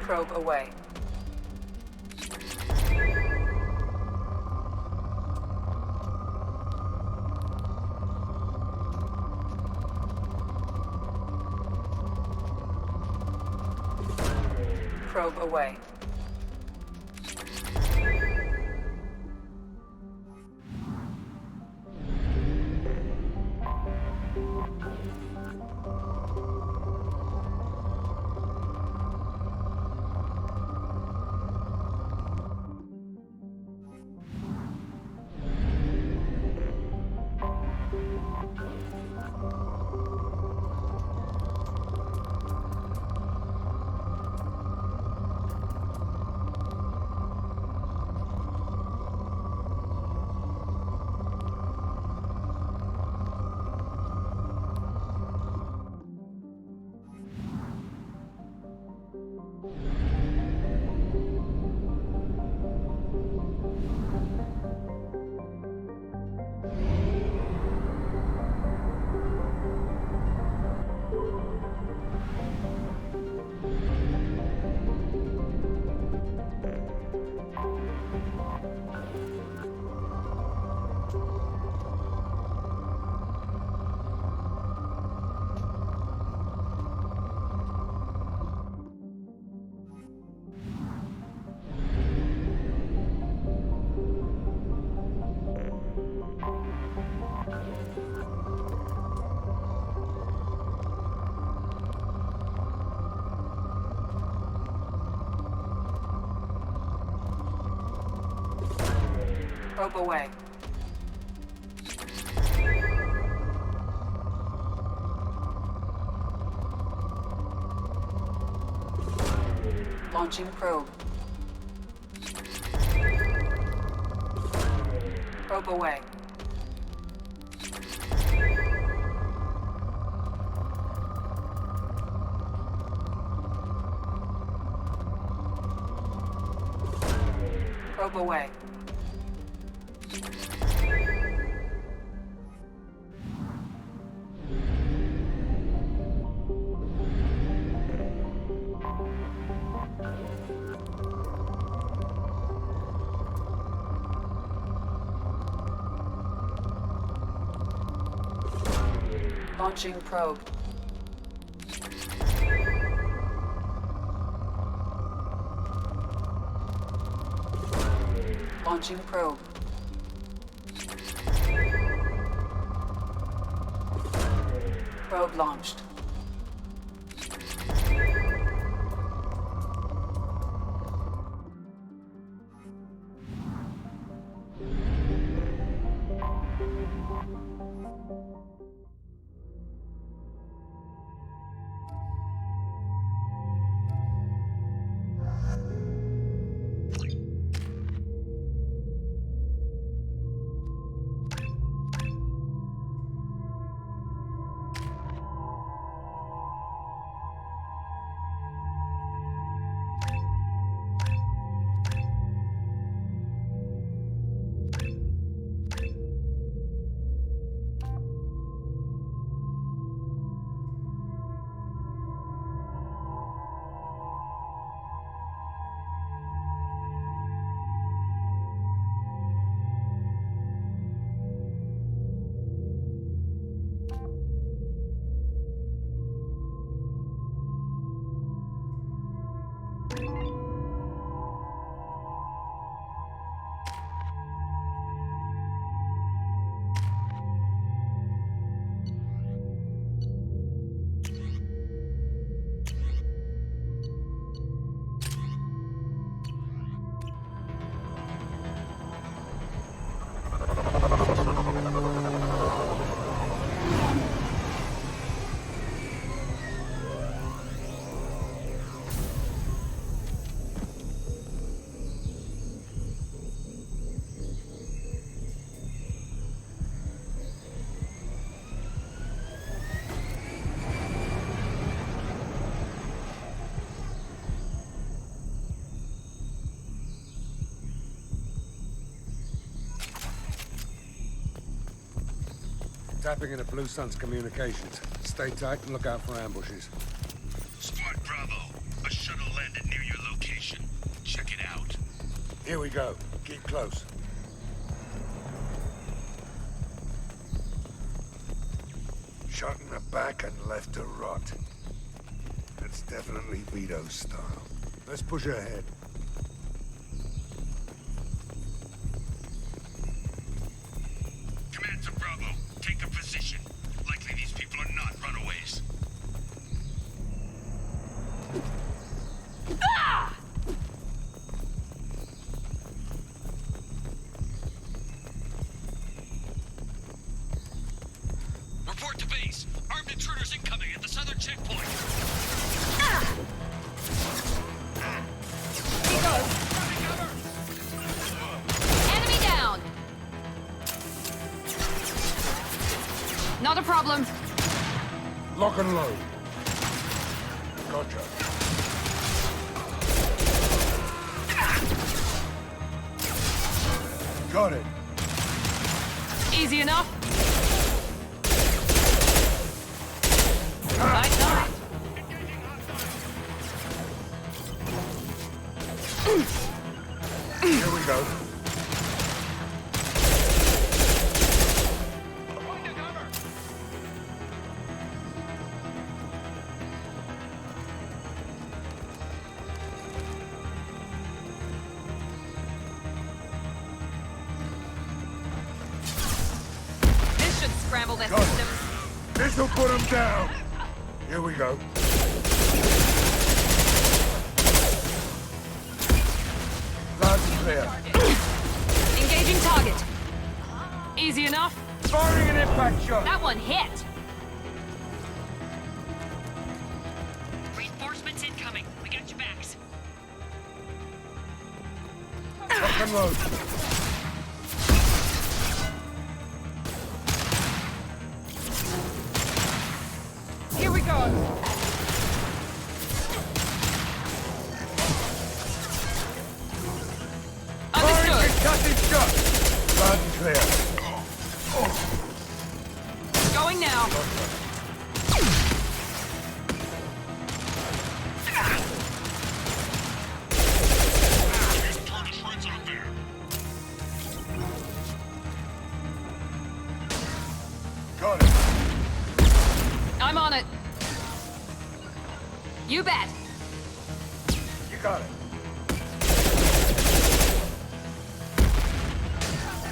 Probe away. Probe away. Probe away. Launching probe. Probe away. Probe away. Launching probe. Launching probe. Probe launched. Tapping into Blue Sun's communications. Stay tight and look out for ambushes. Squad Bravo, a shuttle landed near your location. Check it out. Here we go. Keep close. Shot in the back and left to rot. That's definitely Vito's style. Let's push ahead. Command to Bravo, take a position. Likely these people are not runaways. Report to base. Armed intruders incoming at the southern checkpoint. Enemy down! Not a problem. Lock and load. Gotcha. Got it. Easy enough. Nice shot. Here we go. This should scramble their Got it. systems. This'll put them down. Here we go. Loud and clear. Engaging target. Easy enough. Firing an impact shot! That one hit. Reinforcements incoming. We got your backs. Lock and load. Here we go. Firing concussive shot! Loud and clear. Going now. Got it. I'm on it. You bet. You got it.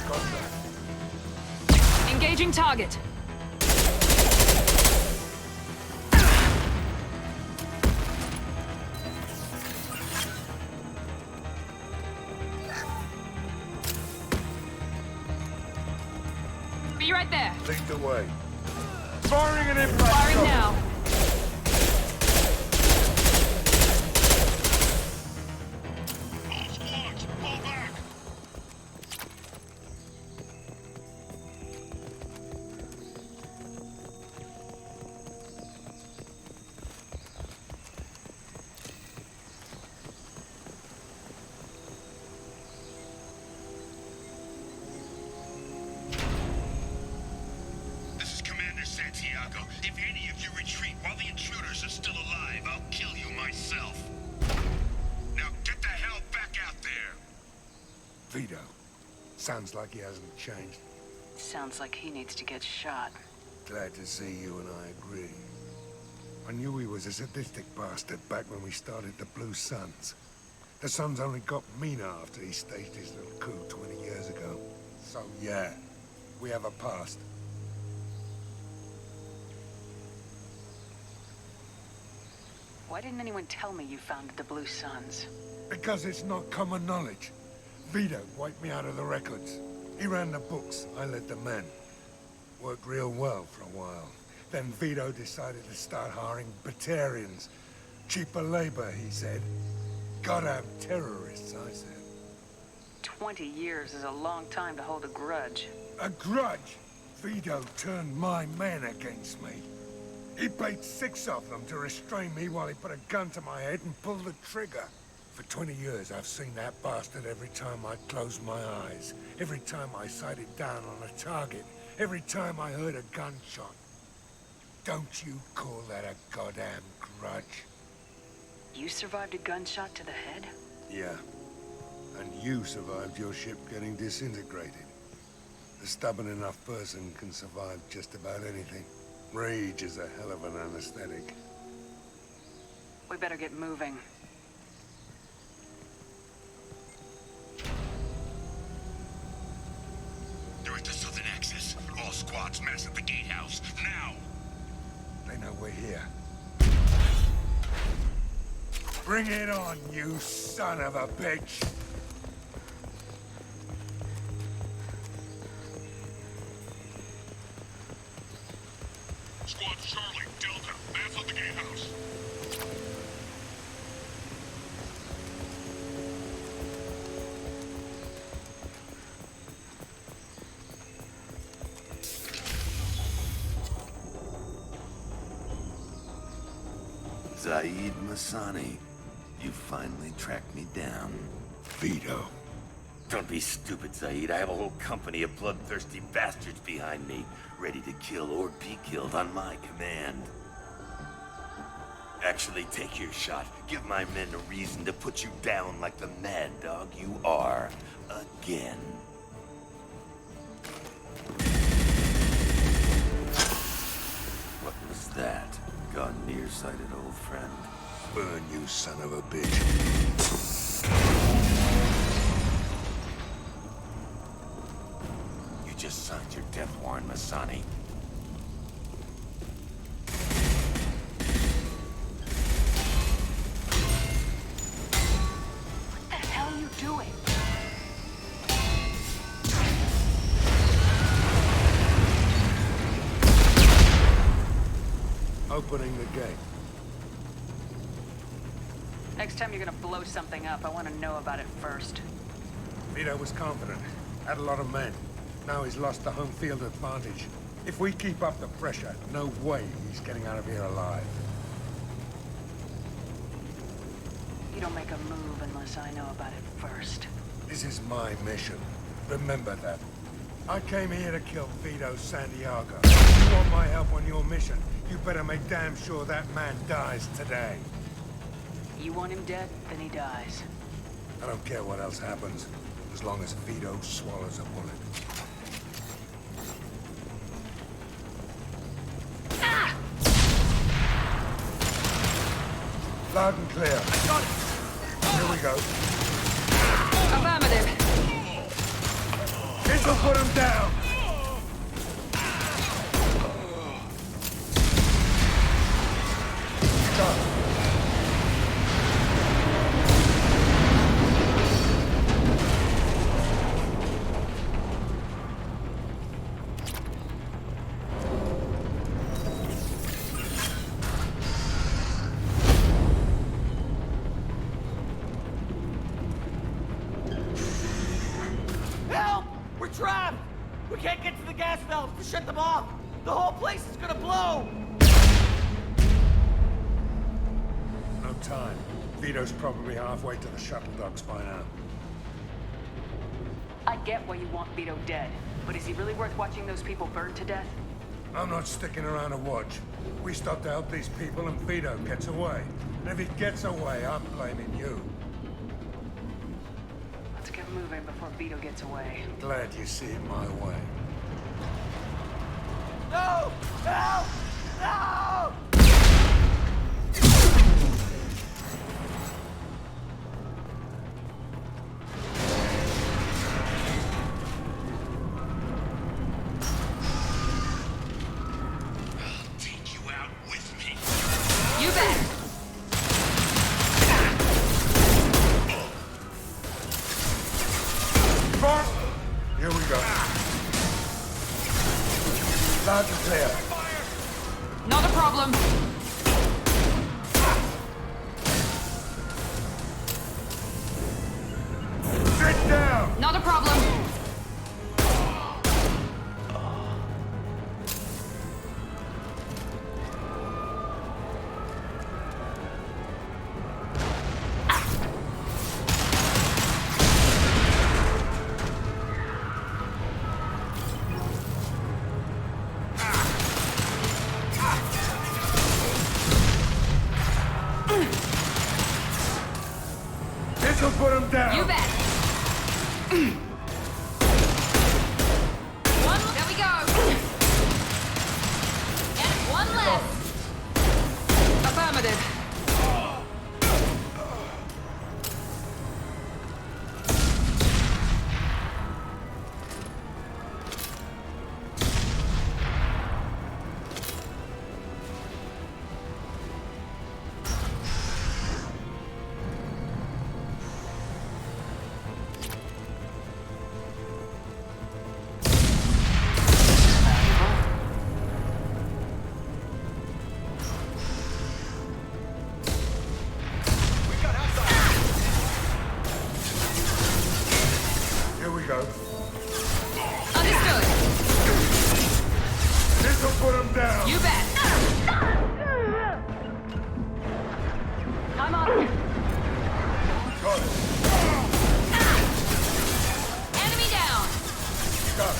Got that. Engaging target. Be right there. Lead the way. Firing an impact Firing shot. now. All squads, fall back! This is Commander Santiago. If any of you retreat while the intruders are still alive, I'll kill you myself. Now get the hell back out there! Vito. Sounds like he hasn't changed. Sounds like he needs to get shot. Glad to see you and I agree. I knew he was a sadistic bastard back when we started the Blue Suns. The Suns only got meaner after he staged his little coup 20 years ago. So yeah, we have a past. Why didn't anyone tell me you founded the Blue Suns? Because it's not common knowledge. Vito wiped me out of the records. He ran the books, I led the men. Worked real well for a while. Then Vito decided to start hiring Batarians. Cheaper labor, he said. Goddamn terrorists, I said. 20 years is a long time to hold a grudge. A grudge? Vito turned my men against me. He paid 6 of them to restrain me while he put a gun to my head and pulled the trigger. For 20 years, I've seen that bastard every time I closed my eyes. Every time I sighted down on a target. Every time I heard a gunshot. Don't you call that a goddamn grudge? You survived a gunshot to the head? Yeah. And you survived your ship getting disintegrated. A stubborn enough person can survive just about anything. Rage is a hell of an anesthetic. We better get moving. They're at the southern axis. All squads mass at the gatehouse, now! They know we're here. Bring it on, you son of a bitch! Squad Charlie, Delta, mass at the gatehouse. Zaid Masani, you finally tracked me down. Vito. Don't be stupid, Zaid. I have a whole company of bloodthirsty bastards behind me, ready to kill or be killed on my command. Actually, take your shot. Give my men a reason to put you down like the mad dog you are. Again. What was that? Gone nearsighted, old friend. Burn, you son of a bitch. You just signed your death warrant, Masani. What the hell are you doing? opening the gate. Next time you're gonna blow something up, I want to know about it first. Vito was confident, had a lot of men. Now he's lost the home field advantage. If we keep up the pressure, no way he's getting out of here alive. You don't make a move unless I know about it first. This is my mission. Remember that. I came here to kill Vito Santiago. If you want my help on your mission, you better make damn sure that man dies today. You want him dead, then he dies. I don't care what else happens, as long as Vito swallows a bullet. Ah! Loud and clear. I got it! Here we go. Affirmative. This'll put him down! Got it. Help! We're trapped! We can't get to the gas valves to shut them off! The whole place is gonna blow! No time. Vito's probably halfway to the shuttle docks by now. I get why you want Vito dead, but is he really worth watching those people burn to death? I'm not sticking around to watch. We stop to help these people and Vito gets away. And if he gets away, I'm blaming you. Let's get moving before Vito gets away. Glad you see it my way. No! Help! No! Take you out with me. You bet! Here we go. Loud and clear. Not a problem. Sit down! Not a problem. This'll put him down! You bet. There we go. And one left. Affirmative. Here we go. Understood. This'll put him down! You bet. I'm on it. Got it. Enemy down. Got it.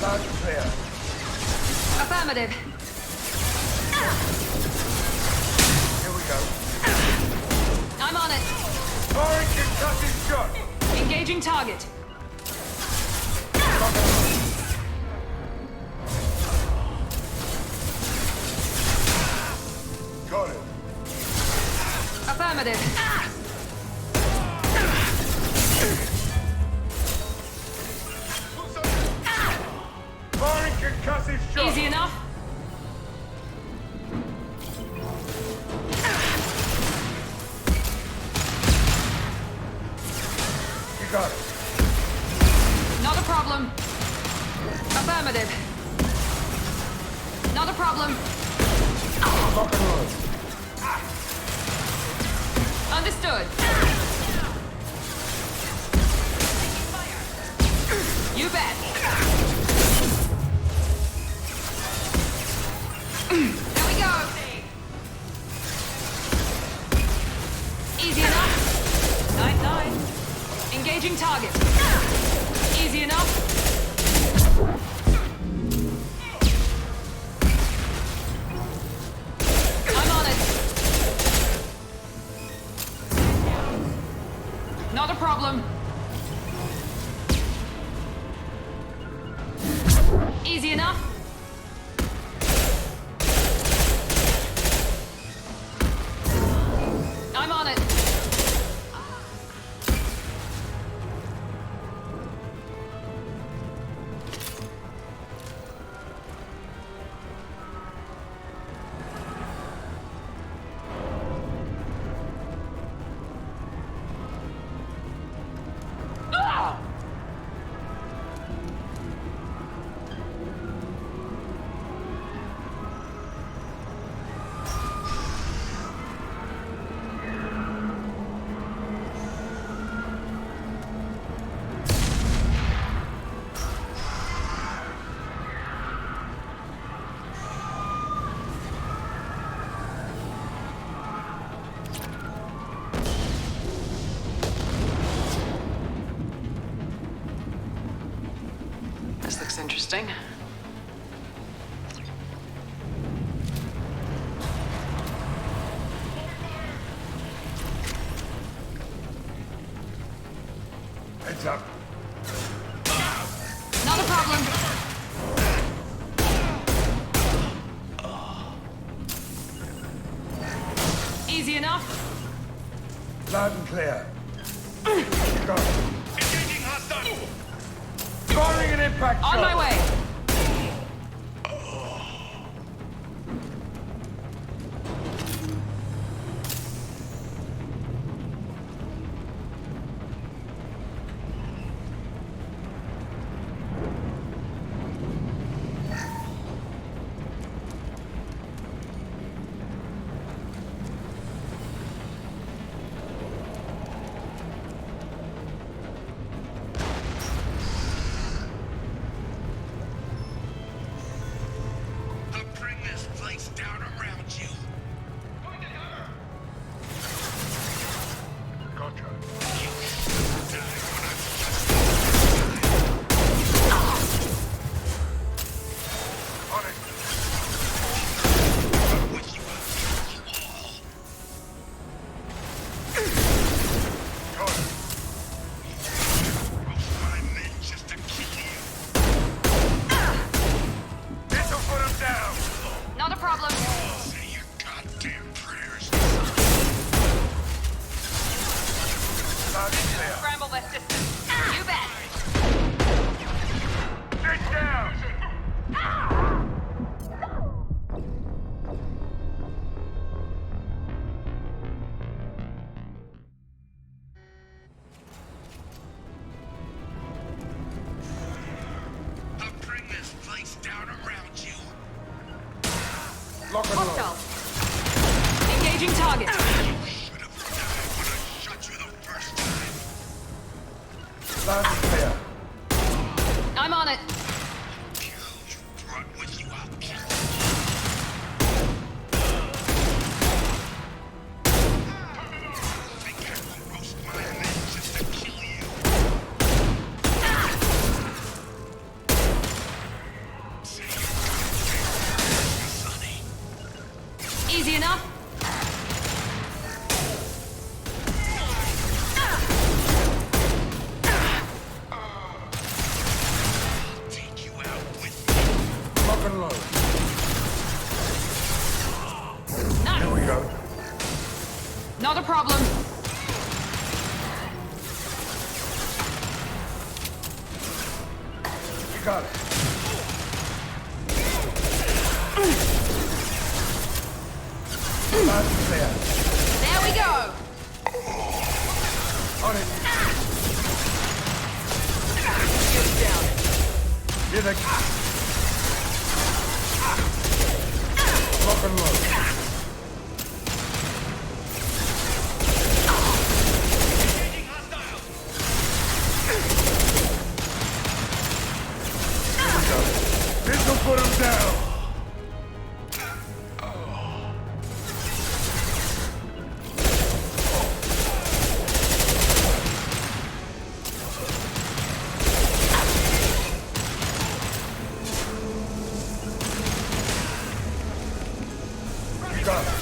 Loud and clear. Affirmative. Here we go. I'm on it. Firing concussive shot! Engaging target. Got it. Affirmative. Firing concussive shot! Easy enough. problem. Affirmative. Not a problem. Lock and load. Understood. You bet. There we go. Easy enough. 9-9. Engaging target. Easy enough. I'm on it. Not a problem. Easy enough. I'm on it. This looks interesting. Heads up. Not a problem. Easy enough. Loud and clear. Go. Engaging hostile. Firing an impact shot. On my way. Not a problem. Say your goddamn prayers. Scramble their systems. You bet. Get down. I'll bring this place down around you. Lock and load. Hostile. Engaging target. You should have died when I shot you the first time. Loud and clear. I'm on it. You brought with you, I'll kill. Think I will roast my men just to kill you? Say your goddamn prayers, Sonny. Easy enough. Take you out with me. Lock and load. Nice. Here we go. Not a problem. You got it. Loud and clear. There we go. On it. You're down. Clear the... Lock and load. This'll put him down! Got it.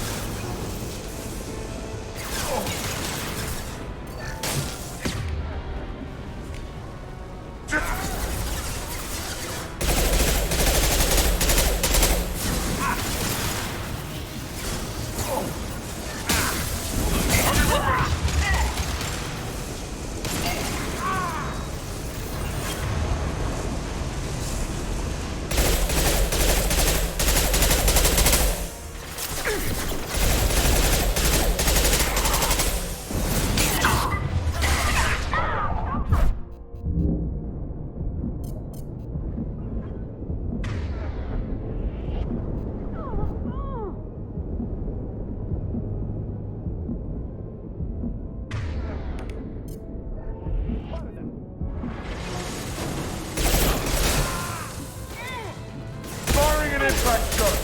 Firing an impact shot!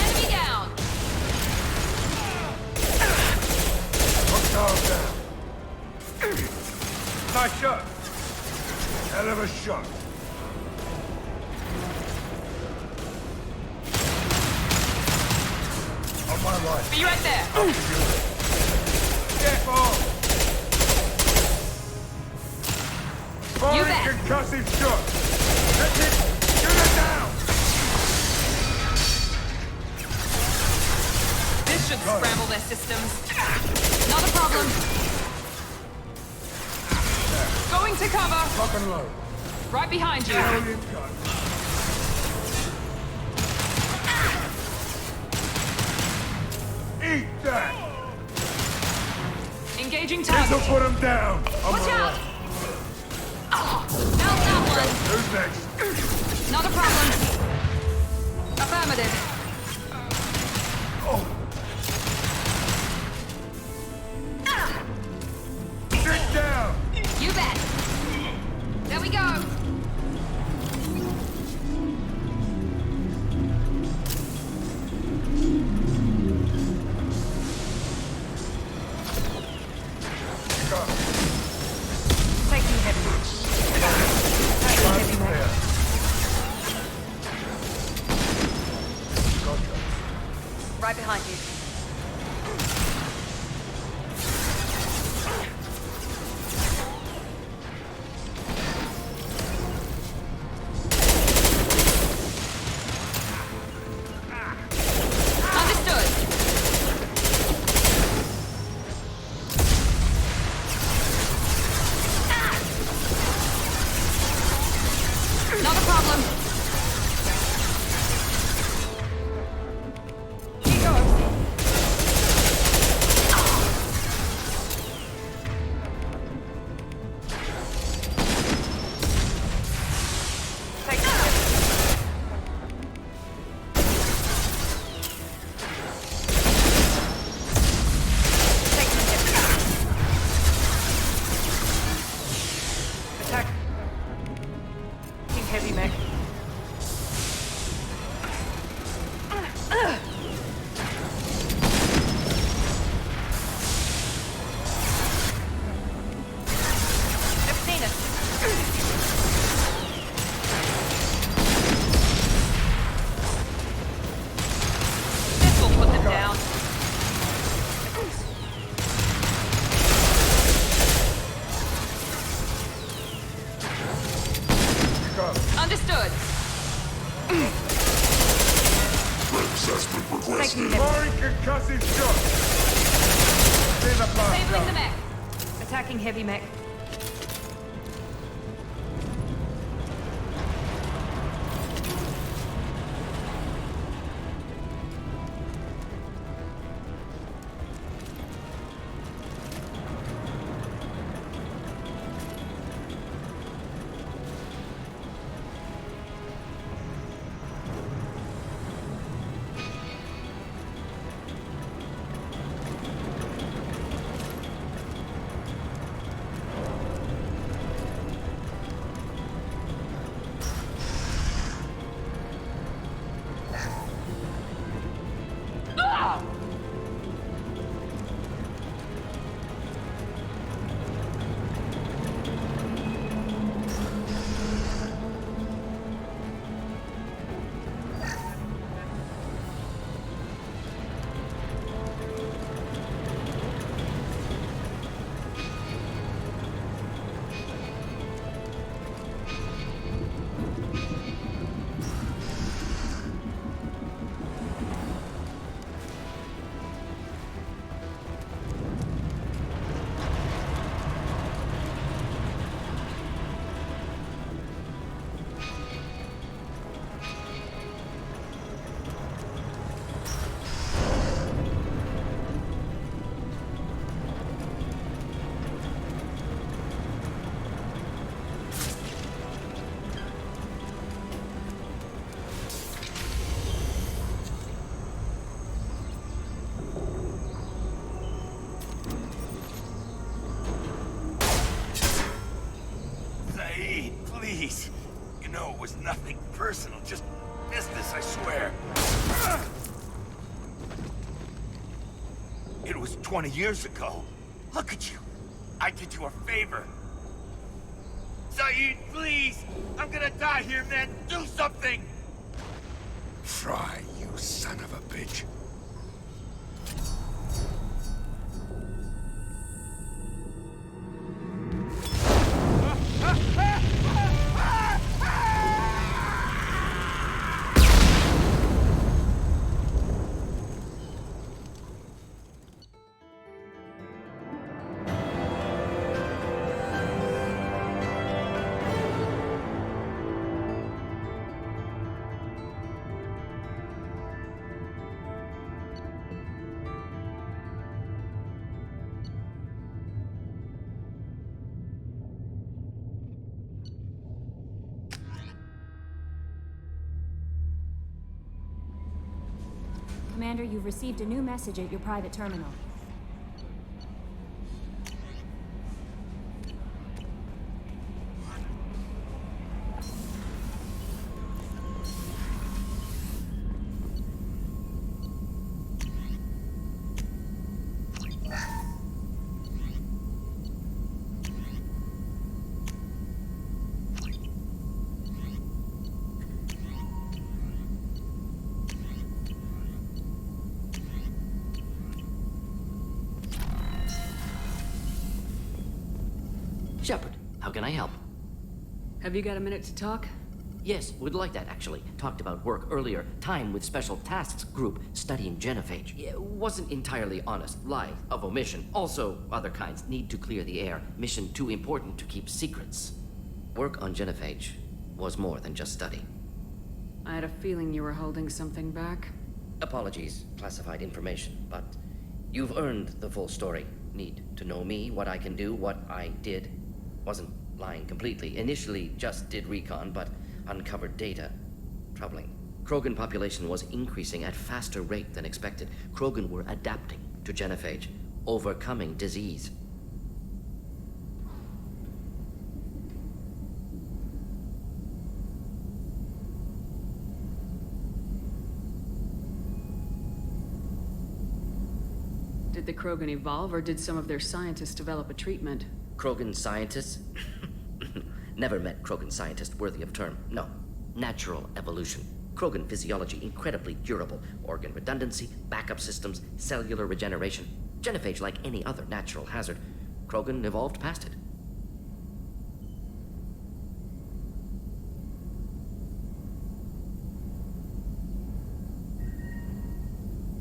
Enemy down! Hostile down. Nice shot. Hell of a shot. On my right. Be right there! Careful! Firing bet. concussive shot. That's it. Shoot it down. This should scramble their systems. Not a problem. Going to cover. Lock and load. Right behind you. All you've got. Eat that. Engaging This'll target. put him down. On Watch my out! right. Down that one. Who's next? Not a problem. Affirmative. Oh. Sit down. You bet. There we go. Got it. Taking heavy. Taking heavy There. mag. Gotcha. Right behind you. Understood. Not a problem. He goes. Take this. Take this. Attack. Taking heavy mech. I've seen it. This will put them down. Got it. Understood. Taking heavy. Firing concussive shot. Clear the blast Sabling the out. mech. Attacking heavy mech. Saeed, please. You know it was nothing personal, just business, I swear. It was 20 years ago. Look at you. I did you a favor. Saeed, please! I'm gonna die here, man! Do something! Try, you son of a bitch. Commander, you've received a new message at your private terminal. Shepard, how can I help? Have you got a minute to talk? Yes, would like that, actually. Talked about work earlier. Time with Special Tasks Group studying genophage. Yeah, wasn't entirely honest. Lie of omission. Also, other kinds. Need to clear the air. Mission too important to keep secrets. Work on genophage was more than just study. I had a feeling you were holding something back. Apologies, classified information, but you've earned the full story. Need to know me, what I can do, what I did. Wasn't lying completely. Initially just did recon, but uncovered data. Troubling. Krogan population was increasing at faster rate than expected. Krogan were adapting to genophage, overcoming disease. Did the Krogan evolve, or did some of their scientists develop a treatment? Krogan scientists? Never met Krogan scientist worthy of term. No. Natural evolution. Krogan physiology incredibly durable. Organ redundancy, backup systems, cellular regeneration. Genophage like any other natural hazard. Krogan evolved past it.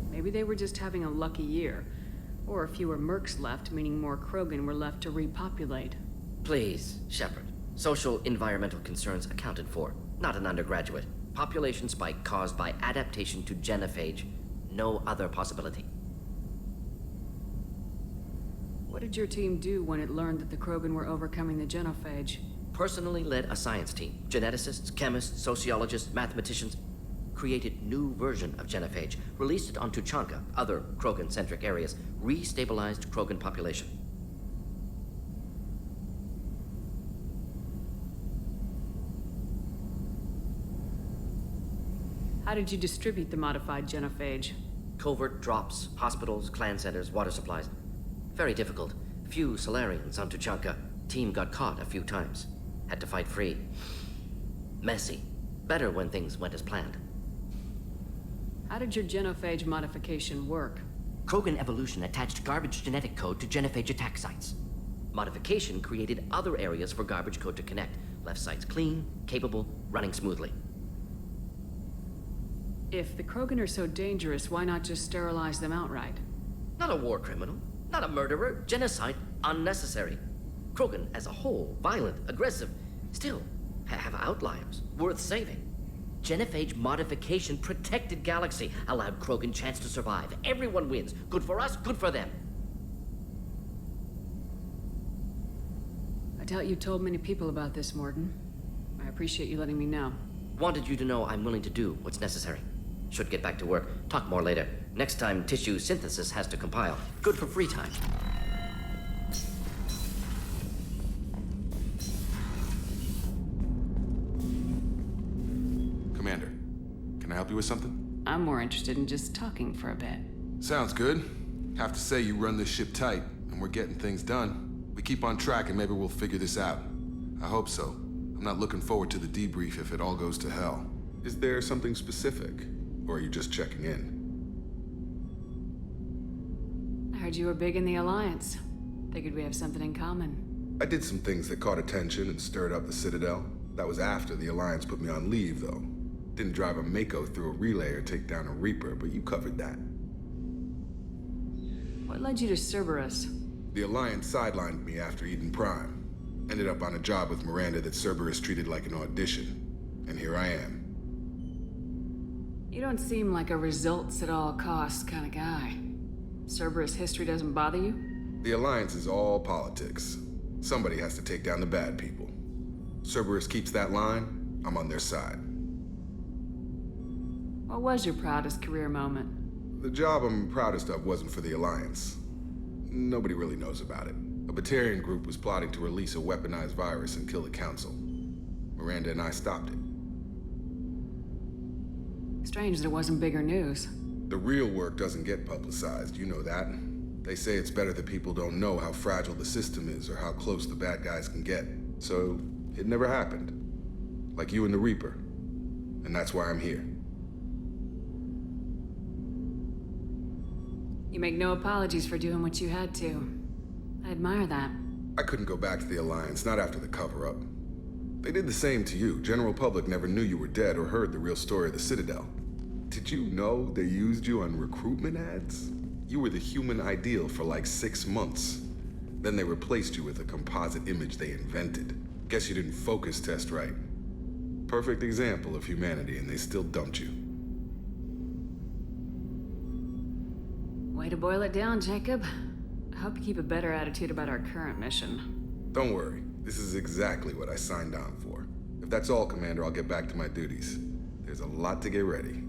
Maybe they were just having a lucky year. Or fewer mercs left, meaning more Krogan were left to repopulate. Please, Shepard. Social environmental concerns accounted for. Not an undergraduate. Population spike caused by adaptation to genophage. No other possibility. What did your team do when it learned that the Krogan were overcoming the genophage? Personally led a science team. Geneticists, chemists, sociologists, mathematicians. Created new version of genophage. Released it on Tuchanka, other Krogan-centric areas. Restabilized Krogan population. How did you distribute the modified genophage? Covert drops, hospitals, clan centers, water supplies. Very difficult. Few Solarians on Tuchanka. Team got caught a few times. Had to fight free. Messy. Better when things went as planned. How did your genophage modification work? Krogan evolution attached garbage genetic code to genophage attack sites. Modification created other areas for garbage code to connect. Left sites clean, capable, running smoothly. If the Krogan are so dangerous, why not just sterilize them outright? Not a war criminal, not a murderer, genocide, unnecessary. Krogan as a whole, violent, aggressive, still have outliers, worth saving. Genophage modification protected Galaxy, allowed Krogan chance to survive. Everyone wins. Good for us, good for them. I doubt you told many people about this, Morden. I appreciate you letting me know. Wanted you to know I'm willing to do what's necessary. Should get back to work. Talk more later. Next time, tissue synthesis has to compile. Good for free time. help you with something? I'm more interested in just talking for a bit. Sounds good. Have to say you run this ship tight, and we're getting things done. We keep on track and maybe we'll figure this out. I hope so. I'm not looking forward to the debrief if it all goes to hell. Is there something specific? Or are you just checking in? I heard you were big in the Alliance. Figured we have something in common. I did some things that caught attention and stirred up the Citadel. That was after the Alliance put me on leave, though. Didn't drive a Mako through a relay or take down a Reaper, but you covered that. What led you to Cerberus? The Alliance sidelined me after Eden Prime. Ended up on a job with Miranda that Cerberus treated like an audition. And here I am. You don't seem like a results at all costs kind of guy. Cerberus history doesn't bother you? The Alliance is all politics. Somebody has to take down the bad people. Cerberus keeps that line, I'm on their side. What was your proudest career moment? The job I'm proudest of wasn't for the Alliance. Nobody really knows about it. A Batarian group was plotting to release a weaponized virus and kill the Council. Miranda and I stopped it. Strange that it wasn't bigger news. The real work doesn't get publicized, you know that. They say it's better that people don't know how fragile the system is or how close the bad guys can get. So, it never happened. Like you and the Reaper. And that's why I'm here. You make no apologies for doing what you had to. I admire that. I couldn't go back to the Alliance, not after the cover-up. They did the same to you. General public never knew you were dead or heard the real story of the Citadel. Did you know they used you on recruitment ads? You were the human ideal for like 6 months. Then they replaced you with a composite image they invented. Guess you didn't focus test right. Perfect example of humanity, and they still dumped you. Way to boil it down, Jacob. I hope you keep a better attitude about our current mission. Don't worry. This is exactly what I signed on for. If that's all, Commander, I'll get back to my duties. There's a lot to get ready.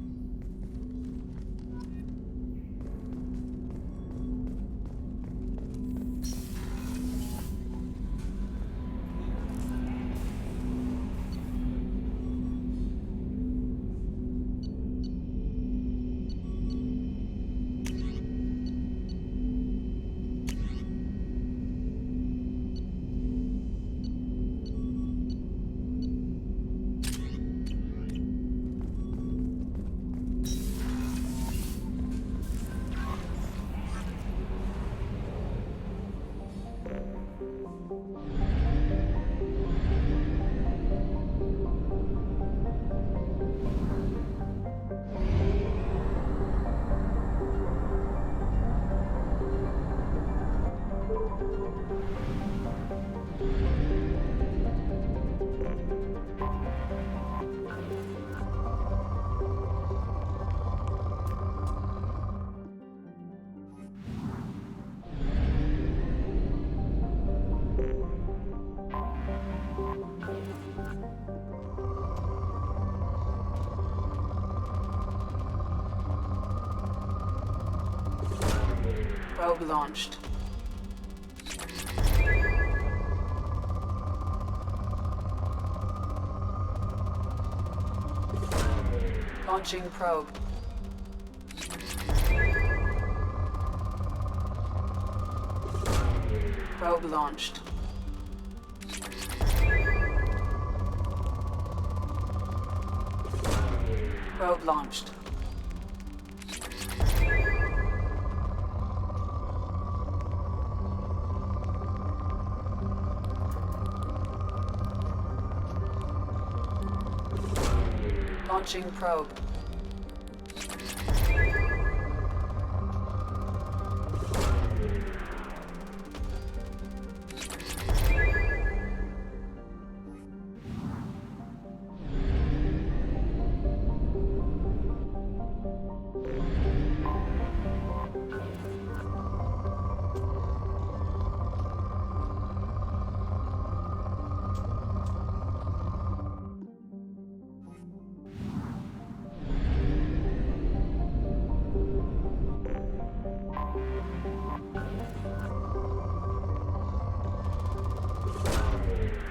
Probe launched. Launching probe. Probe launched. Probe launched. Launching probe.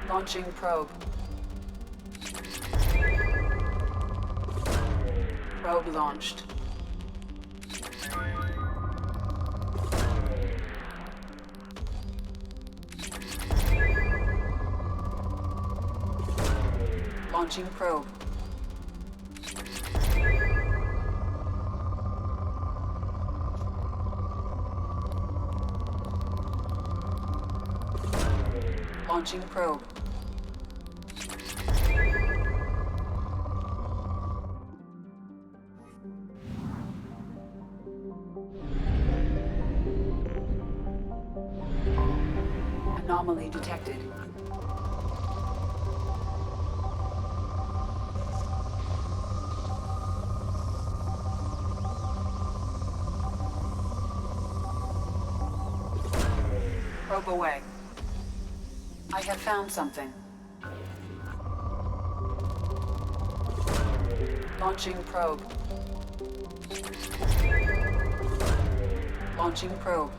Launching probe. Probe launched. Launching probe. Launching probe. Anomaly detected. Probe away. I have found something. Launching probe. Launching probe.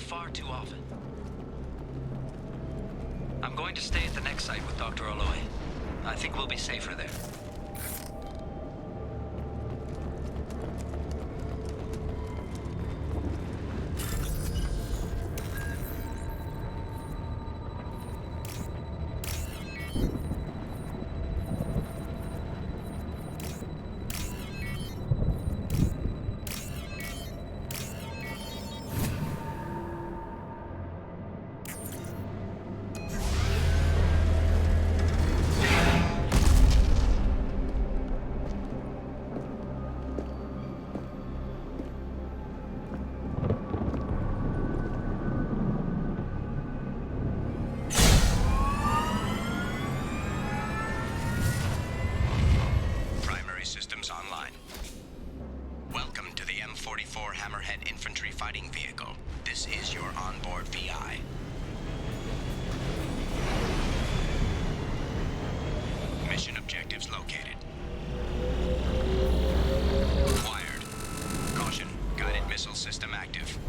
far too often. I'm going to stay at the next site with Dr. Aloy. I think we'll be safer there. Systems online. Welcome to the M44 Hammerhead Infantry Fighting Vehicle. This is your onboard VI. Mission objectives located. Wired. Caution, guided missile system active.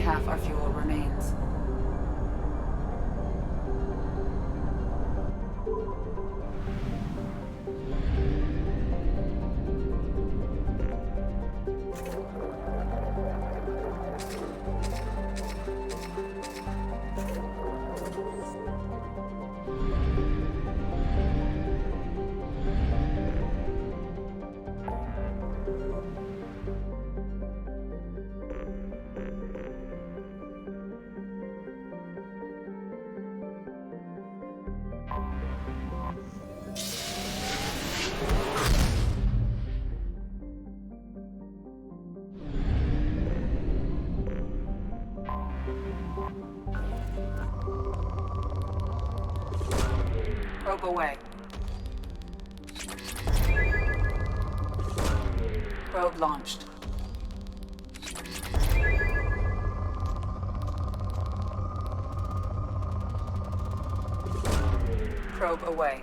half our fuel remains. Probe away. Probe launched. Probe away.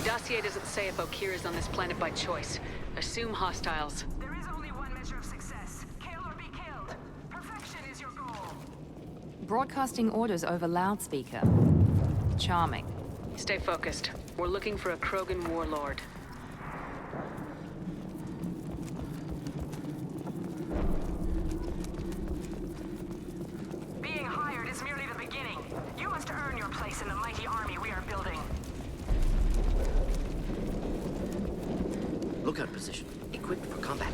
The dossier doesn't say if Okir is on this planet by choice. Assume hostiles. There is only one measure of success. Kill or be killed. Perfection is your goal. Broadcasting orders over loudspeaker. Charming. Stay focused. We're looking for a Krogan warlord. Being hired is merely the beginning. You must earn your place in the mighty army we are building. Lookout position. Equipped for combat.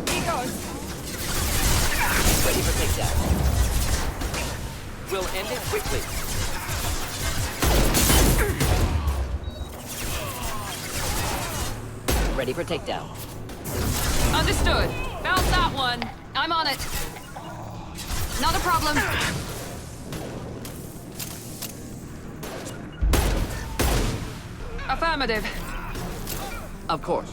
He goes. Ready for takedown. We'll end it quickly. Ready for takedown. Understood. Found that one. I'm on it. Not a problem. Affirmative. Of course.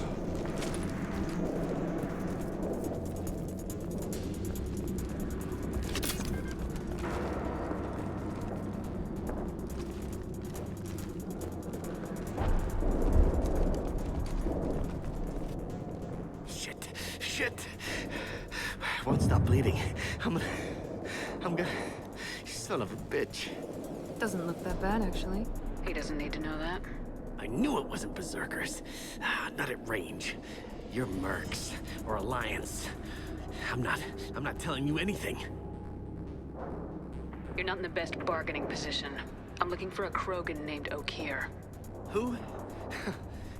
Shit. Won't stop bleeding. I'm gonna... Son of a bitch. Doesn't look that bad, actually. He doesn't need to know that. I knew it wasn't Berserkers. Not at range. You're Mercs, or Alliance. I'm not telling you anything. You're not in the best bargaining position. I'm looking for a Krogan named Okir. Who?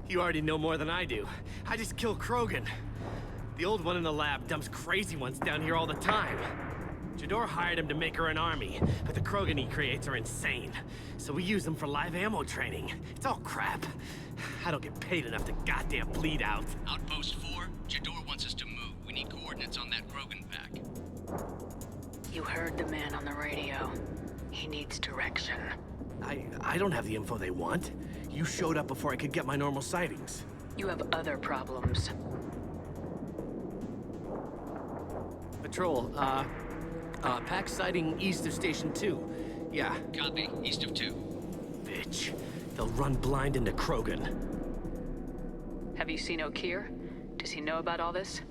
You already know more than I do. I just killed Krogan. The old one in the lab dumps crazy ones down here all the time. Jador hired him to make her an army, but the Krogan he creates are insane. So we use them for live ammo training. It's all crap. I don't get paid enough to goddamn bleed out. Outpost 4, Jador wants us to move. We need coordinates on that Krogan pack. You heard the man on the radio. He needs direction. I don't have the info they want. You showed up before I could get my normal sightings. You have other problems. Patrol, pack sighting east of Station 2. Yeah. Copy, east of 2. Bitch. They'll run blind into Krogan. Have you seen O'Keir? Does he know about all this?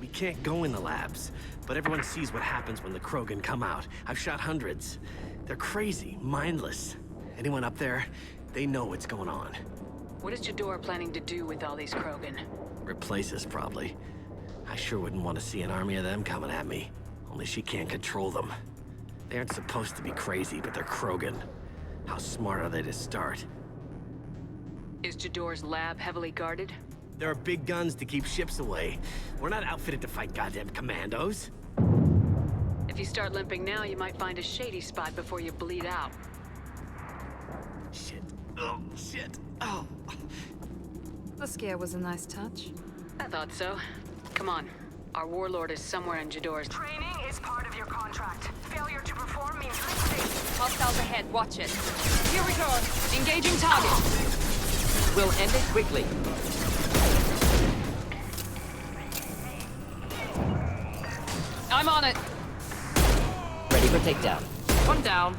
We can't go in the labs, but everyone sees what happens when the Krogan come out. I've shot hundreds. They're crazy, mindless. Anyone up there, they know what's going on. What is Jador planning to do with all these Krogan? Replace us, probably. I sure wouldn't want to see an army of them coming at me. Only she can't control them. They aren't supposed to be crazy, but they're Krogan. How smart are they to start? Is Jador's lab heavily guarded? There are big guns to keep ships away. We're not outfitted to fight goddamn commandos. If you start limping now, you might find a shady spot before you bleed out. Shit. Oh, shit. Oh. The scare was a nice touch. I thought so. Come on. Our warlord is somewhere in Jador's... Training is part of your contract. Failure to perform means liquidation. Hostiles ahead, watch it. Here we go. Engaging target. We'll end it quickly. I'm on it. Ready for takedown. One down.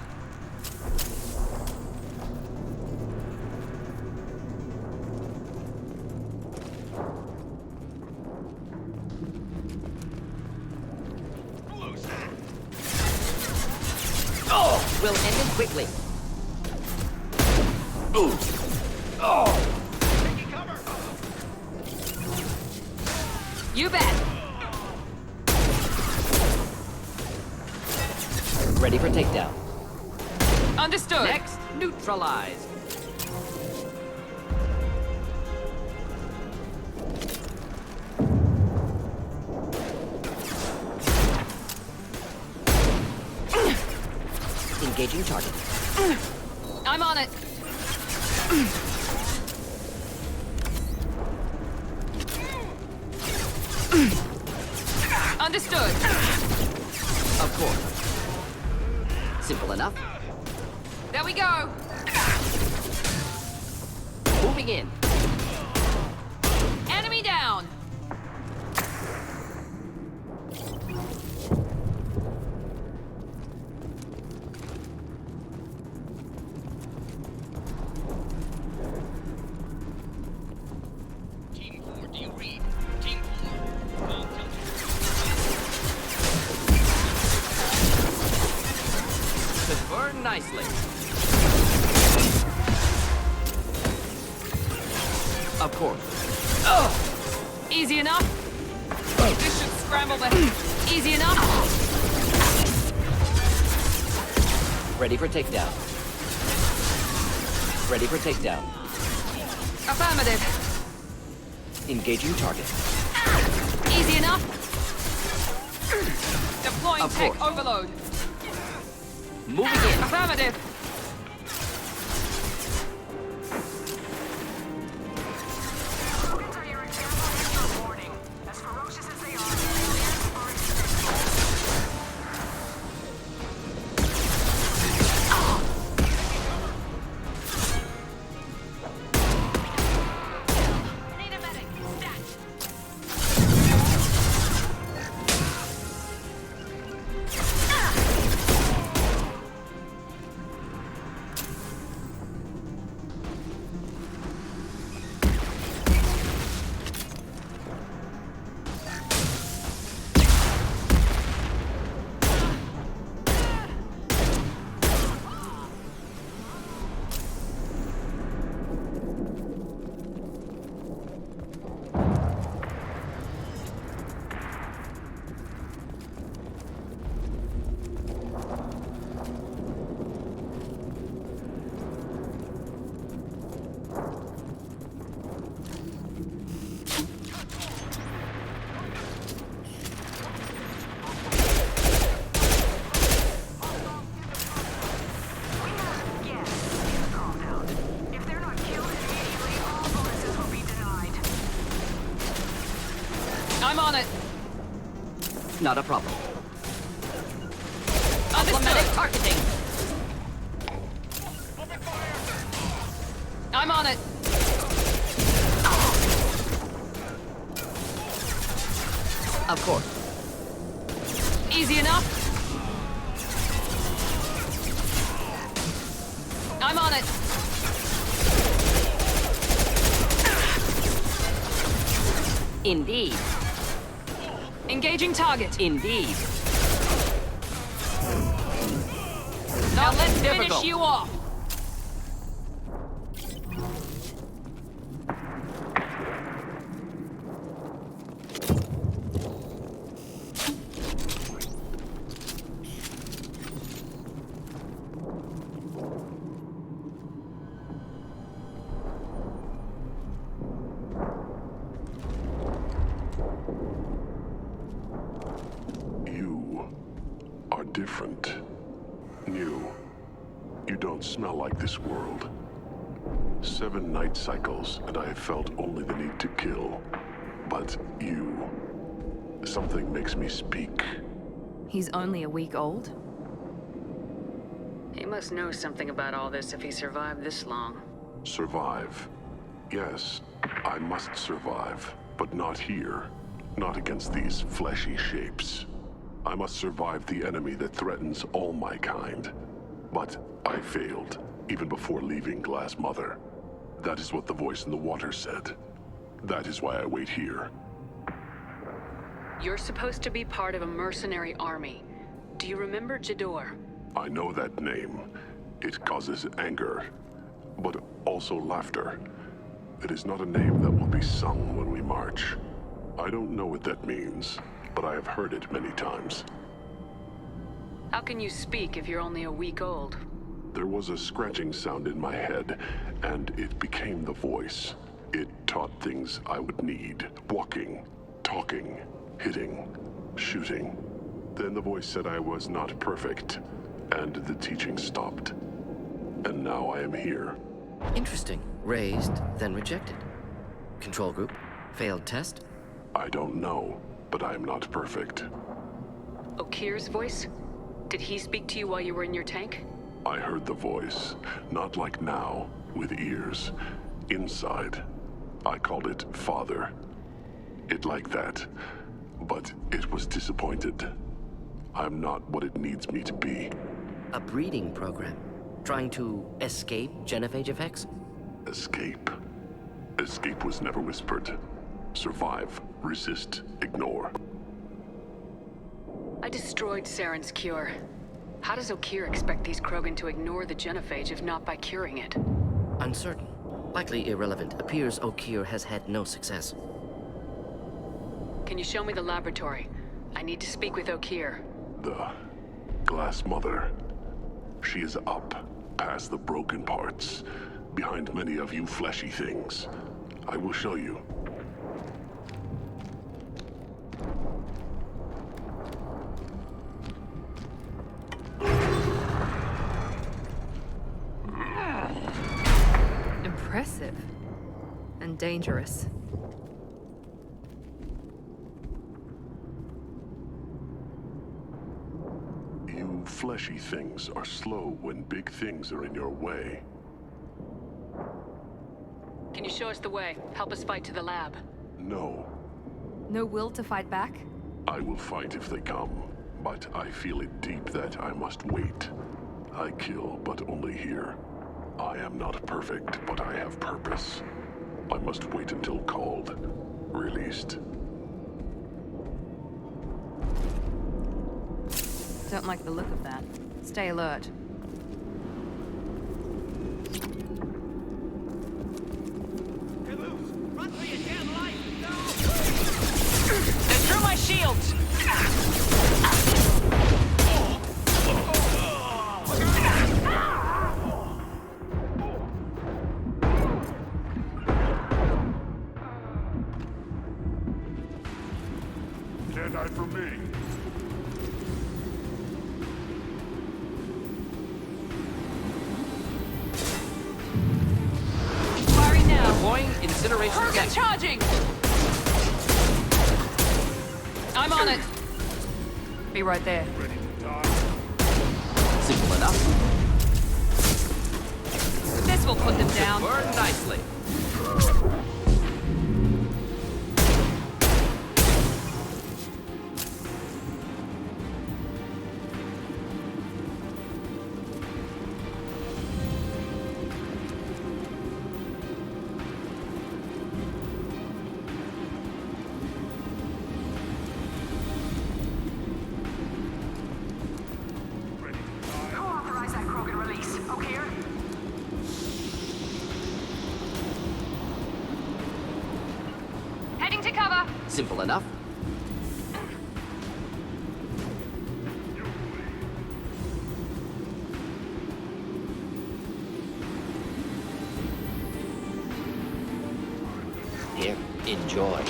Oh! We'll end it quickly. Ooh. Oh! You bet. Ready for takedown. Understood. Next, neutralize. Engaging target. I'm on it. Understood. Of course. Simple enough. There we go. Moving in. Enemy down. Team 4, do you read? Team 4. Well, tell me. Could burn nicely. Of course. Oh! Easy enough. This should scramble the... Easy enough. Ready for takedown. Ready for takedown. Affirmative. Engaging target. Easy enough. Deploying Of tech course. overload. Moving in. Affirmative. Krogans are your example and your warning. As ferocious as they are, failures are expected. Need a medic. Stat. I'm on it. Not a problem. Automatic targeting. I'm on it. Of course. Easy enough. I'm on it. Indeed. Engaging target. Indeed. Now let's finish difficult. you off. You are different. New. You don't smell like this world. 7 night cycles, and I have felt only the need to kill. But you... something makes me speak. He's only a week old? He must know something about all this if he survived this long. Survive. Yes, I must survive, but not here. Not against these fleshy shapes. I must survive the enemy that threatens all my kind. But I failed, even before leaving Glass Mother. That is what the voice in the water said. That is why I wait here. You're supposed to be part of a mercenary army. Do you remember Jador? I know that name. It causes anger, but also laughter. It is not a name that will be sung when we march. I don't know what that means, but I have heard it many times. How can you speak if you're only a week old? There was a scratching sound in my head, and it became the voice. It taught things I would need. Walking, talking, hitting, shooting. Then the voice said I was not perfect, and the teaching stopped. And now I am here. Interesting. Raised, then rejected. Control group? Failed test? I don't know, but I am not perfect. Okir's voice? Did he speak to you while you were in your tank? I heard the voice, not like now, with ears. Inside. I called it Father. It like that. But it was disappointed. I'm not what it needs me to be. A breeding program? Trying to escape genophage effects? Escape. Escape was never whispered. Survive, resist, ignore. I destroyed Saren's cure. How does Okir expect these Krogan to ignore the genophage if not by curing it? Uncertain. Likely irrelevant. Appears Okir has had no success. Can you show me the laboratory? I need to speak with Okir. The Glass Mother. She is up, past the broken parts, behind many of you fleshy things. I will show you. Impressive. And dangerous. You fleshy things are slow when big things are in your way. Can you show us the way? Help us fight to the lab. No, No will to fight back? I will fight if they come, but I feel it deep that I must wait. I kill, but only here. I am not perfect, but I have purpose. I must wait until called, released. Don't like the look of that. Stay alert. Run for your damn life! They're through my shields! Can't hide from me. Firing now. Deploying incineration Krogan tech. charging! I'm on it. Be right there. Simple enough. This will put them down. Burn nicely. Who authorized that Krogan release? O'Keir? Heading to cover. Simple enough. Here, enjoy.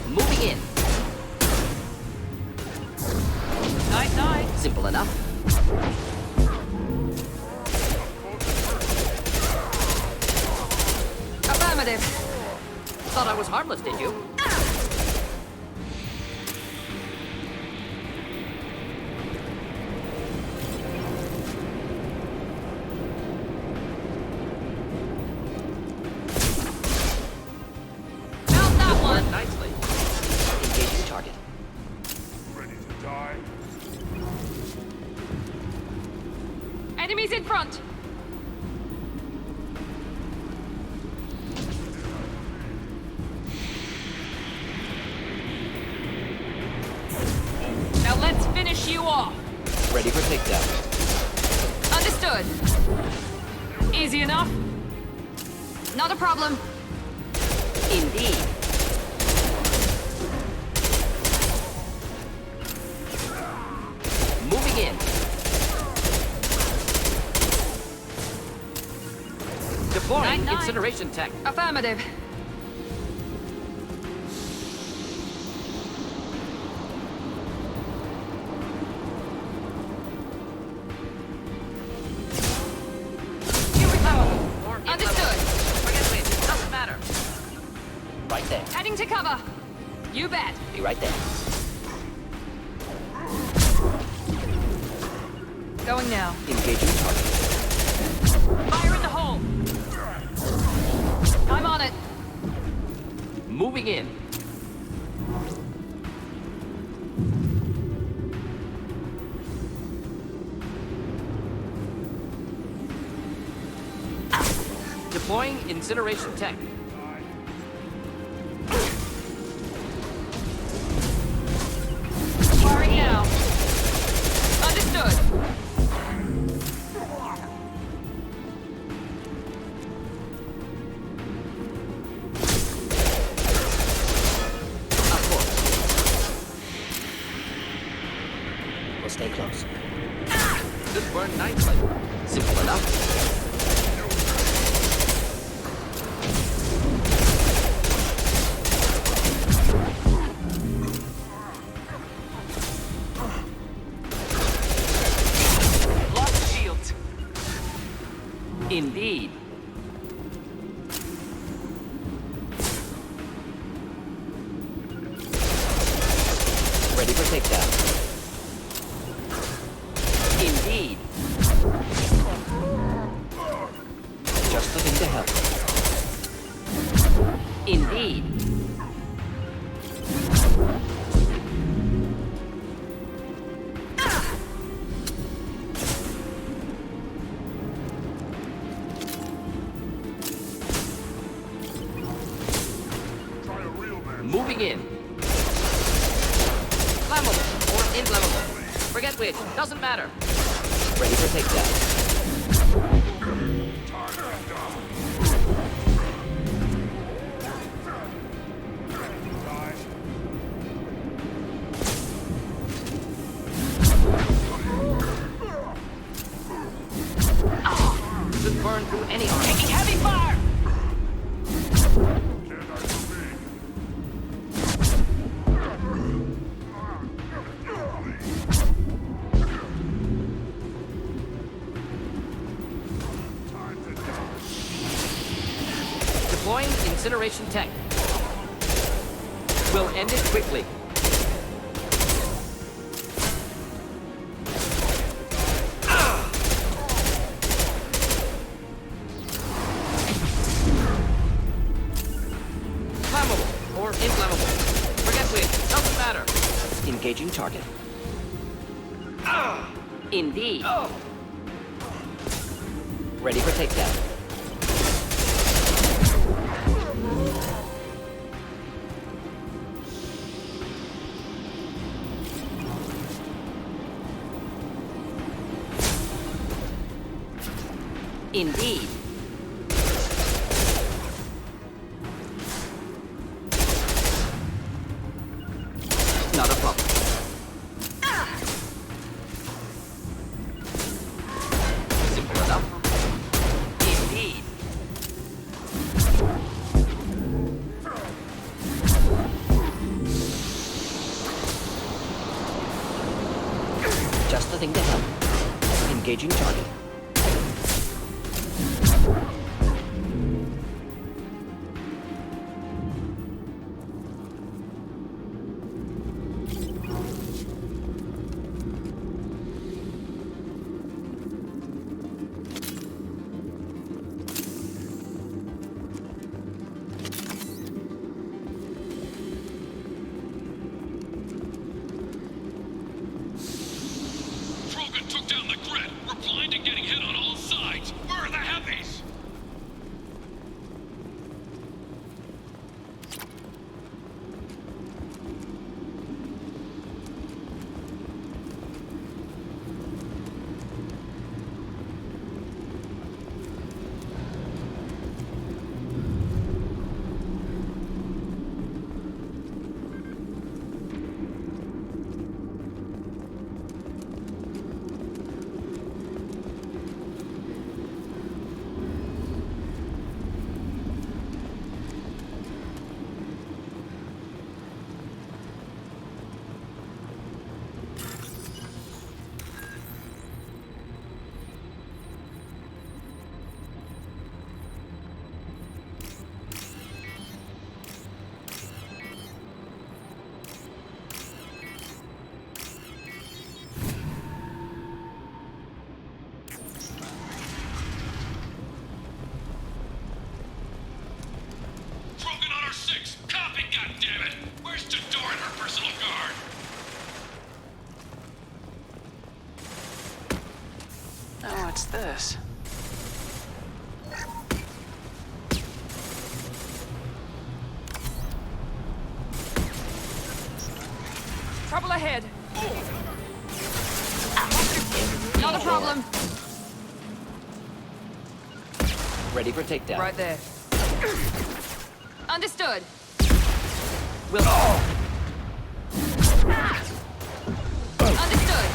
Moving in. Night, night. Simple enough. Affirmative. Thought I was harmless, did you? Found that one. Nicely. Engaging target. Ready to die? Enemies in front. Now let's finish you off. Ready for takedown. Understood. Easy enough. Not a problem. Indeed. Moving in. Deploying Night, night. incineration tech. Affirmative. Irrecoverable or Understood. Forget which, it doesn't matter. Right there. Heading to cover. You bet. Be right there. Going now. Engaging target. Fire in the hole. I'm on it. Moving in. Deploying incineration tech. Firing now. Understood. Of course. We'll stay close. This burned nicely. Simple enough. Lost shields. Indeed. Ready for takedown. Indeed. Just looking to help. Indeed. Moving in. Flammable or inflammable. Forget which. Doesn't matter. Ready for takedown. Should burn through any armor. Taking heavy fire. Deploying incineration tank. We'll end it quickly. Flammable or inflammable. Forget which. Doesn't matter. Engaging target. Indeed. Ready for takedown. Indeed. Not a problem. Simple enough. Indeed. Just the thing to help. Engaging target. What's this? Trouble ahead. Not a problem. Ready for takedown. Right there. Understood. We'll... Understood.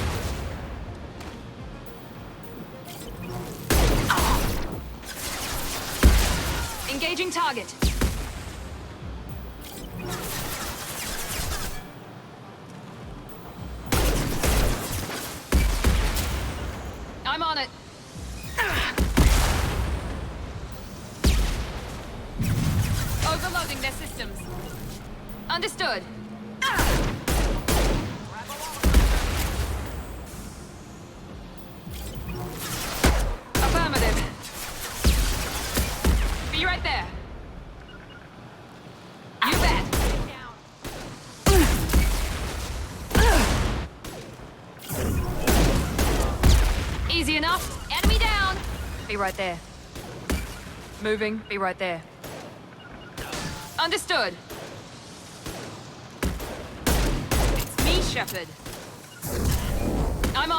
Engaging target. I'm on it. Overloading their systems. Understood. Affirmative. Be right there. You bet. Easy enough. Enemy down. Be right there. Moving. Be right there. Understood. It's me, Shepard. I'm on.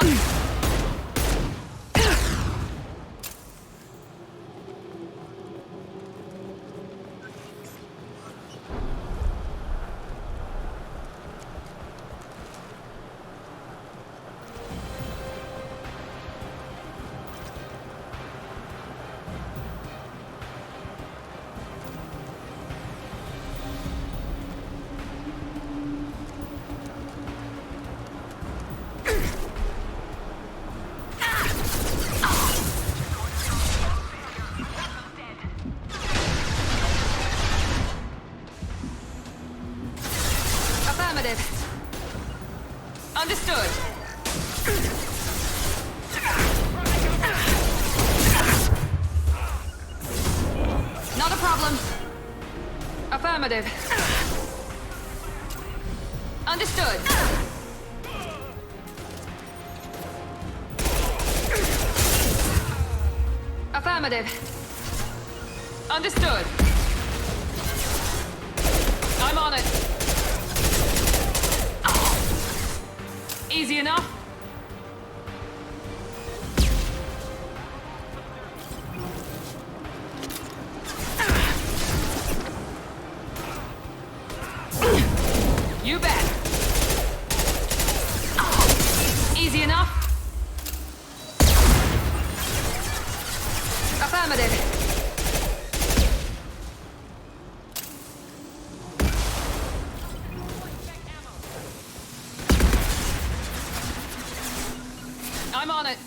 Understood. Not a problem. Affirmative. Understood. Affirmative. Understood. I'm on it. Easy enough. You bet. Easy enough. Affirmative. I'm on it.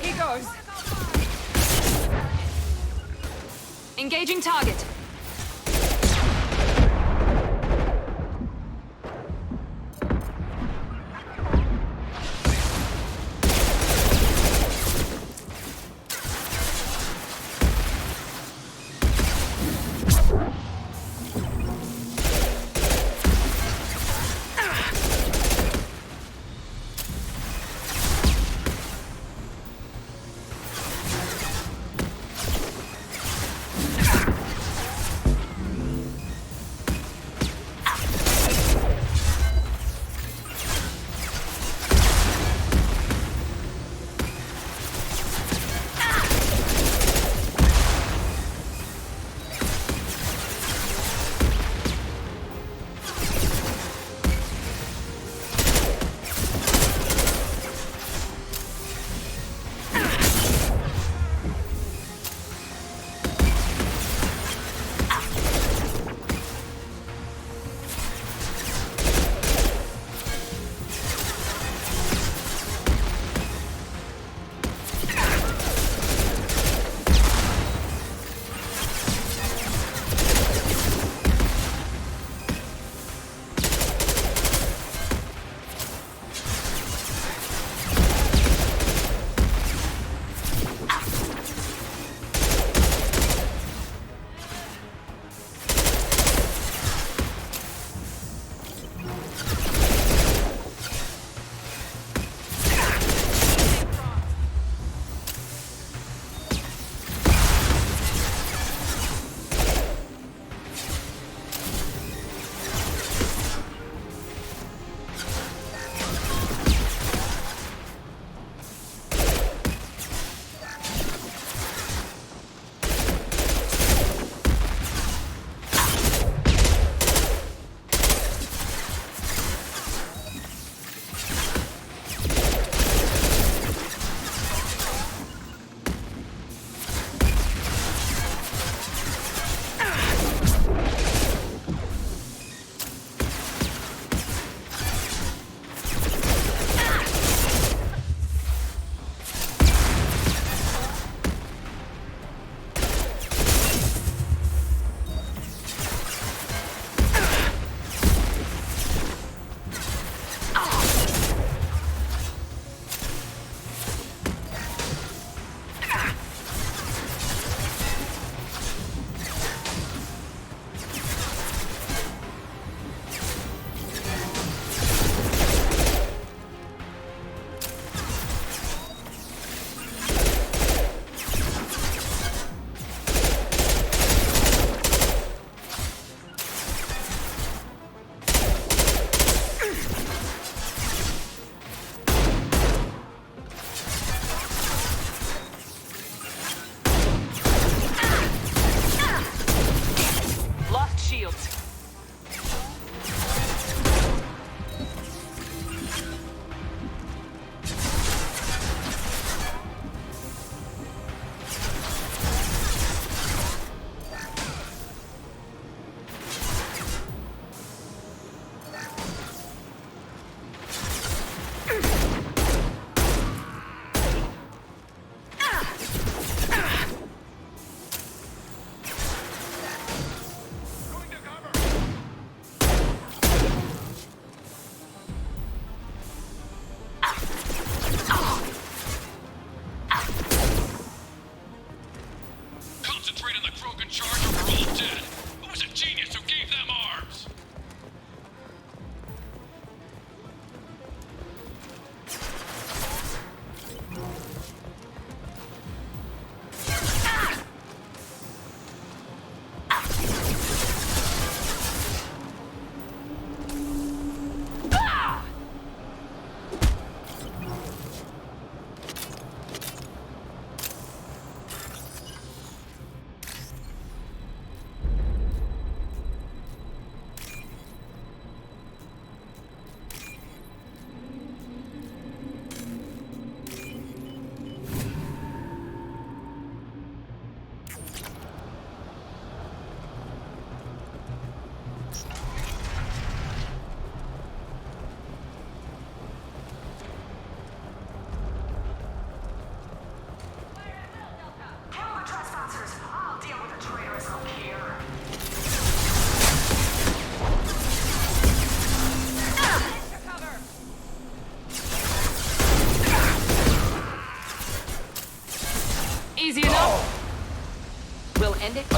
Here goes. Engaging target. enough? We'll end it.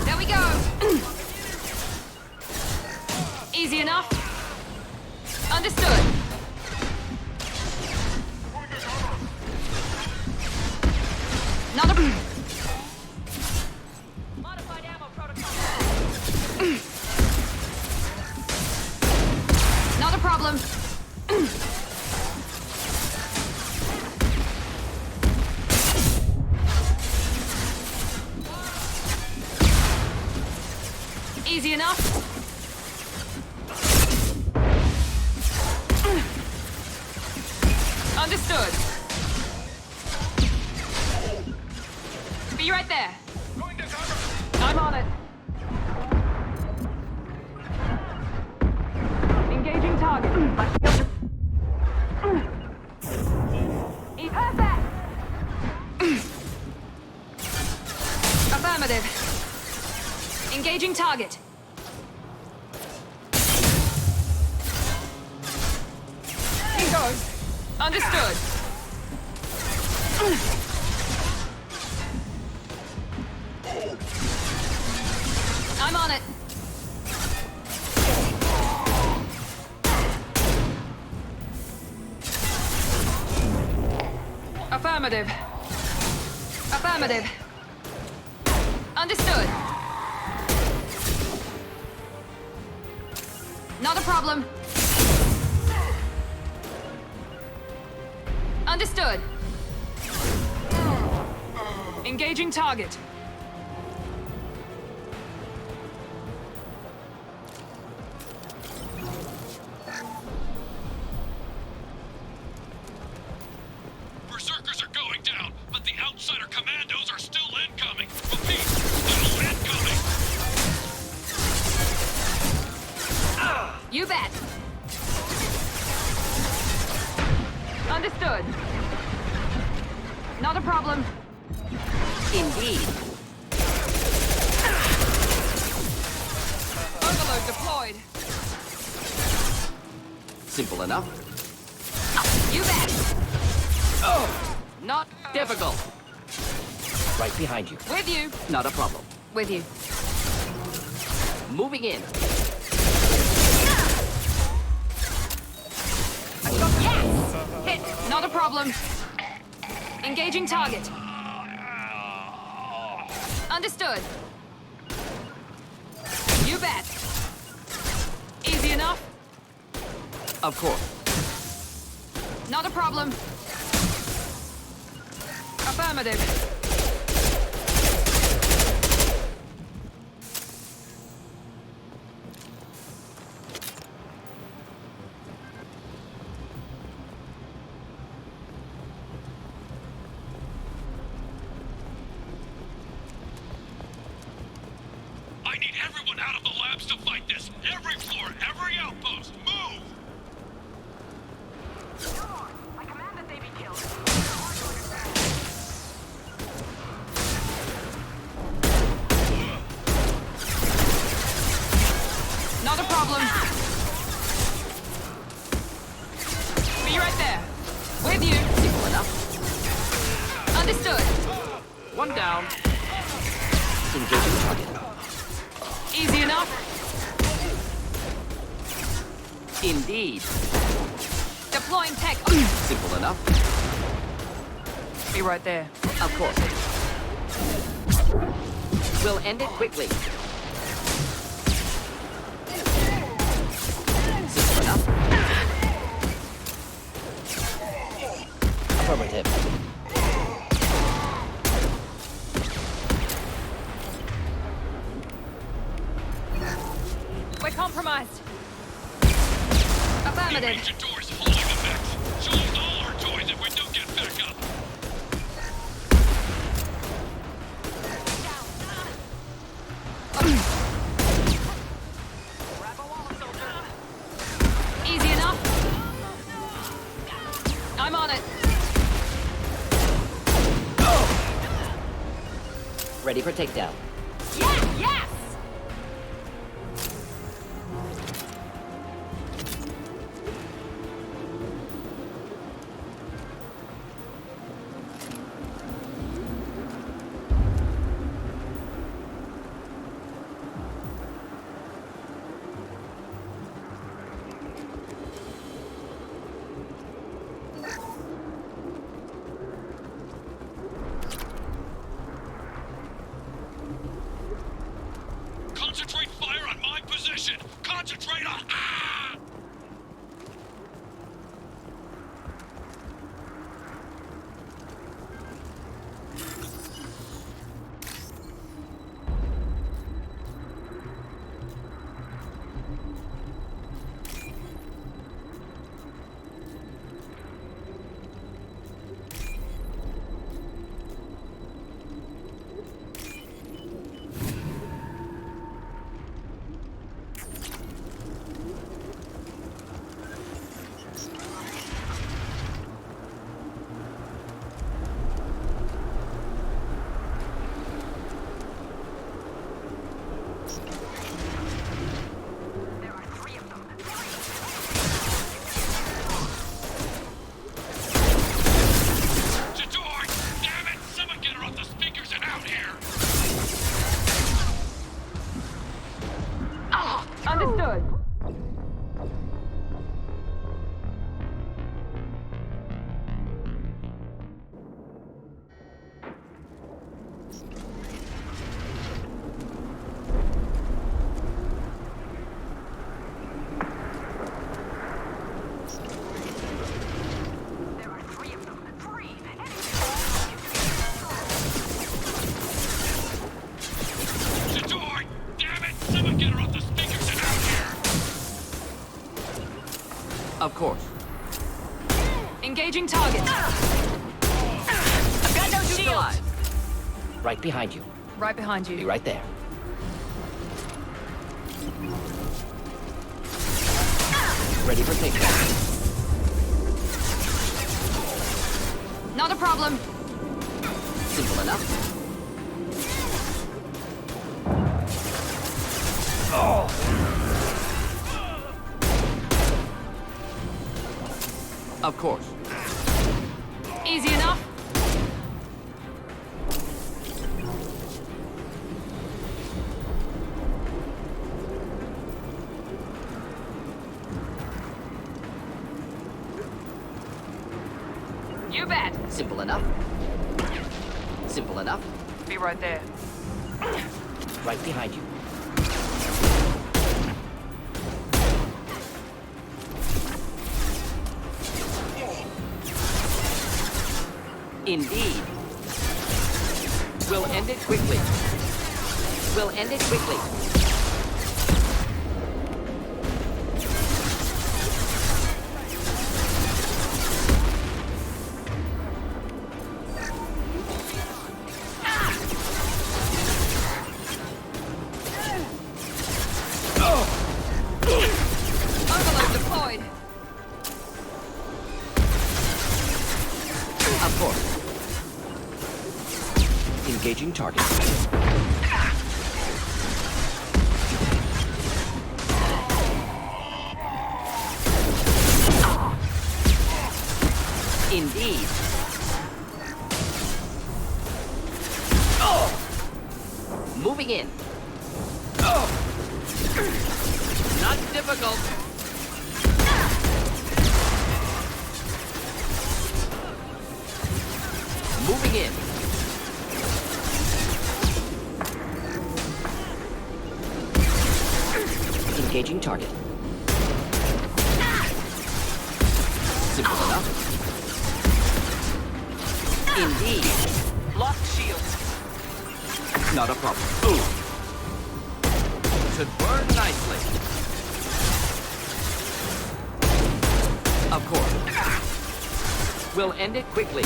There we go. Easy enough. Understood. Not a... Modified ammo protocol. Not a problem. Easy enough. Understood. Be right there. I'm on it. Engaging target. Perfect. Affirmative. Engaging target. Here goes. Understood. I'm on it. Affirmative. Affirmative. Understood. Not a problem. Understood. Engaging target. Berserkers are going down, but the outsider commandos are still incoming. Repeat, still incoming. You bet. Understood. Not a problem. Indeed. Overload deployed. Simple enough. You bet. Oh, not difficult. Right behind you. With you. Not a problem. With you. Moving in. Yes! Hit. Not a problem. Engaging target. Understood. You bet. Easy enough? Of course. Not a problem. Affirmative. I need everyone out of the labs to fight this. Every floor, every outpost, move! I command that they be killed. Not a problem. Be right there. With you. Simple enough. Understood. One down. Engaging target. Easy enough? Indeed. Deploying tech. Simple enough. Be right there. Of course. We'll end it quickly. Simple enough. Affirmative. We're compromised. Affirmative. Doors holding the mix. She'll lose all our toys if we don't get back up. Easy enough? I'm on it. Ready for takedown. Yeah, yes! mission! Concentrate on... Ah! Understood. Of course. Engaging target. I've got no shields. Right behind you. Right behind you. Be right there. Ready for takeoff. Not a problem. Simple enough. Of course. Easy enough. You bet. Simple enough. Simple enough. Be right there. Right behind you. Indeed. We'll end it quickly. We'll end it quickly. Overload deployed. Of course. Engaging target. Indeed. Moving in. Not difficult. Moving in. Engaging target. Simple enough. Indeed. Lost shields. Not a problem. Ooh. Should burn nicely. Of course. We'll end it quickly.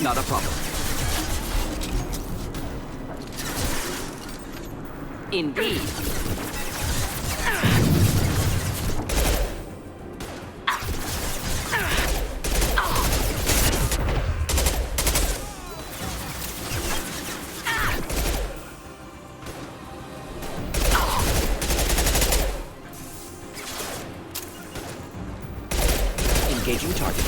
Not a problem. Indeed. Engaging target.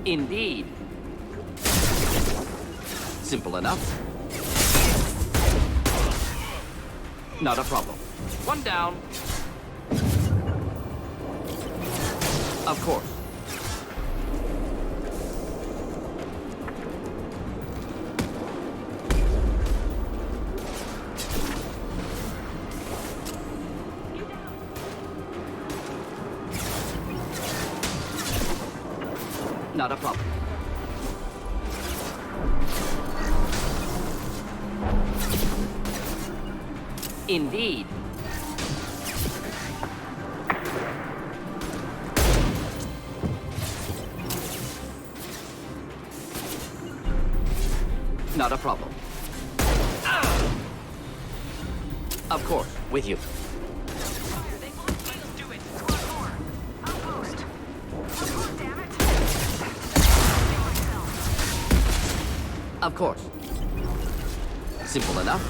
Indeed. Simple enough. Not a problem. One down. Of course. Not a problem. Indeed. Not a problem. Of course, with you. Of course. Simple enough.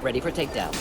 Ready for takedown.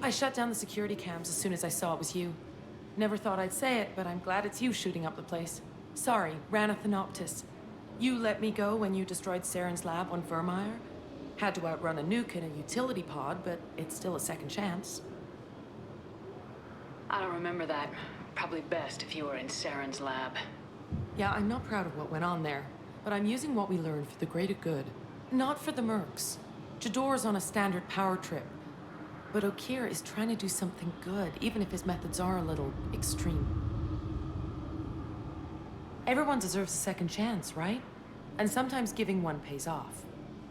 I shut down the security cams as soon as I saw it was you. Never thought I'd say it, but I'm glad it's you shooting up the place. Sorry, Ranathanoptis. You let me go when you destroyed Saren's lab on Vermeer. Had to outrun a nuke in a utility pod, but it's still a second chance. I don't remember that. Probably best if you were in Saren's lab. Yeah, I'm not proud of what went on there, but I'm using what we learned for the greater good. Not for the mercs. Jador's on a standard power trip. But Okeer is trying to do something good, even if his methods are a little extreme. Everyone deserves a second chance, right? And sometimes giving one pays off.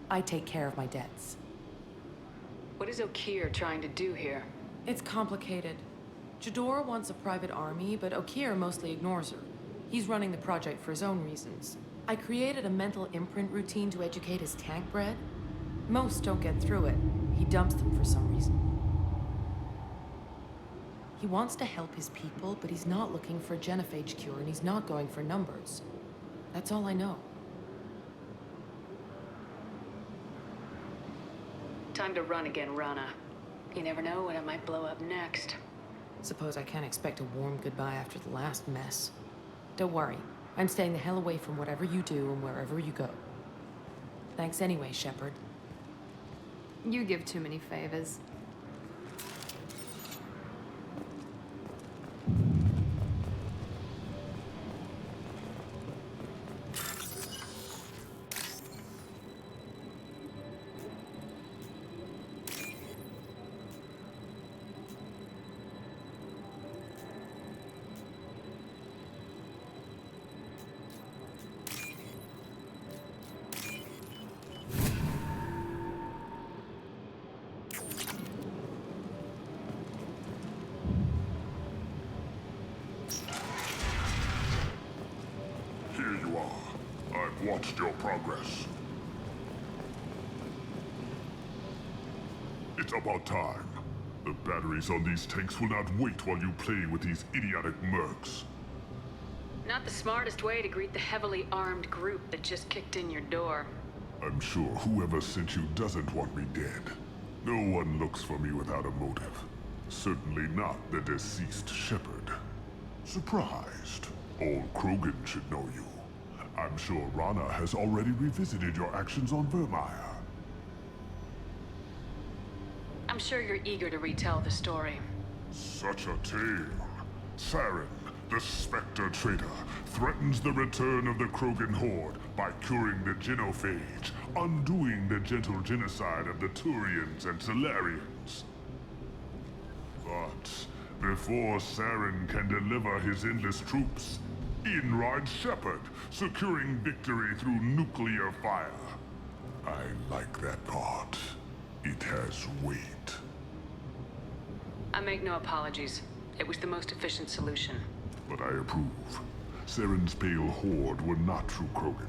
I take care of my debts. What is Okeer trying to do here? It's complicated. Jador wants a private army, but Okeer mostly ignores her. He's running the project for his own reasons. I created a mental imprint routine to educate his tank bred. Most don't get through it. He dumps them for some reason. He wants to help his people, but he's not looking for a genophage cure, and he's not going for numbers. That's all I know. Time to run again, Rana. You never know when it might blow up next. Suppose I can't expect a warm goodbye after the last mess. Don't worry. I'm staying the hell away from whatever you do and wherever you go. Thanks anyway, Shepard. You give too many favors. Here you are. I've watched your progress. It's about time. The batteries on these tanks will not wait while you play with these idiotic mercs. Not the smartest way to greet the heavily armed group that just kicked in your door. I'm sure whoever sent you doesn't want me dead. No one looks for me without a motive. Certainly not the deceased Shepard. Surprised. All Krogan should know you. I'm sure Rana has already revisited your actions on Vermeer. I'm sure you're eager to retell the story. Such a tale. Saren, the Spectre traitor, threatens the return of the Krogan horde by curing the genophage, undoing the gentle genocide of the Turians and Solarians. But before Saren can deliver his endless troops, in rides Shepard, securing victory through nuclear fire. I like that part. It has weight. I make no apologies. It was the most efficient solution. But I approve. Saren's pale horde were not true Krogan.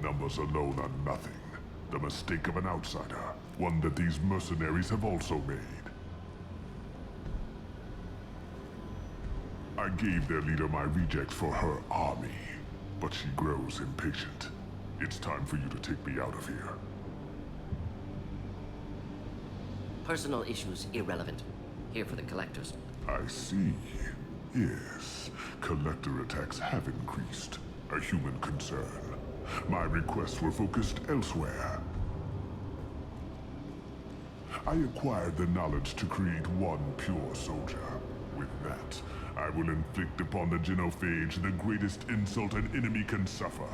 Numbers alone are nothing. The mistake of an outsider. One that these mercenaries have also made. I gave their leader my rejects for her army, but she grows impatient. It's time for you to take me out of here. Personal issues irrelevant. Here for the collectors. I see. Yes, collector attacks have increased. A human concern. My requests were focused elsewhere. I acquired the knowledge to create one pure soldier. With that, I will inflict upon the genophage the greatest insult an enemy can suffer.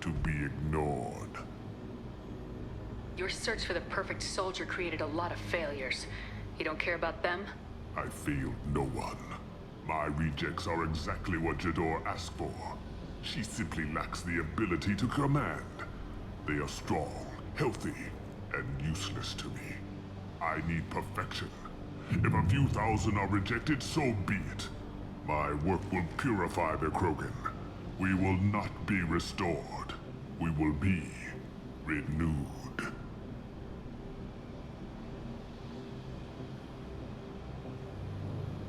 To be ignored. Your search for the perfect soldier created a lot of failures. You don't care about them? I failed no one. My rejects are exactly what Jador asked for. She simply lacks the ability to command. They are strong, healthy, and useless to me. I need perfection. If a few thousand are rejected, so be it. My work will purify the Krogan. We will not be restored. We will be renewed.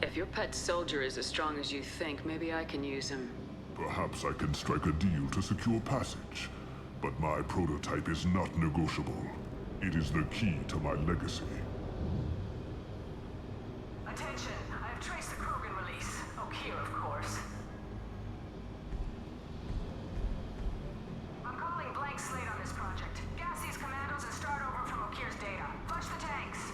If your pet soldier is as strong as you think, maybe I can use him. Perhaps I can strike a deal to secure passage. But my prototype is not negotiable. It is the key to my legacy. Attention, I have traced the Krogan release. Okeer, of course. I'm calling blank slate on this project. Gas these commandos and start over from Okeer's data. Flush the tanks.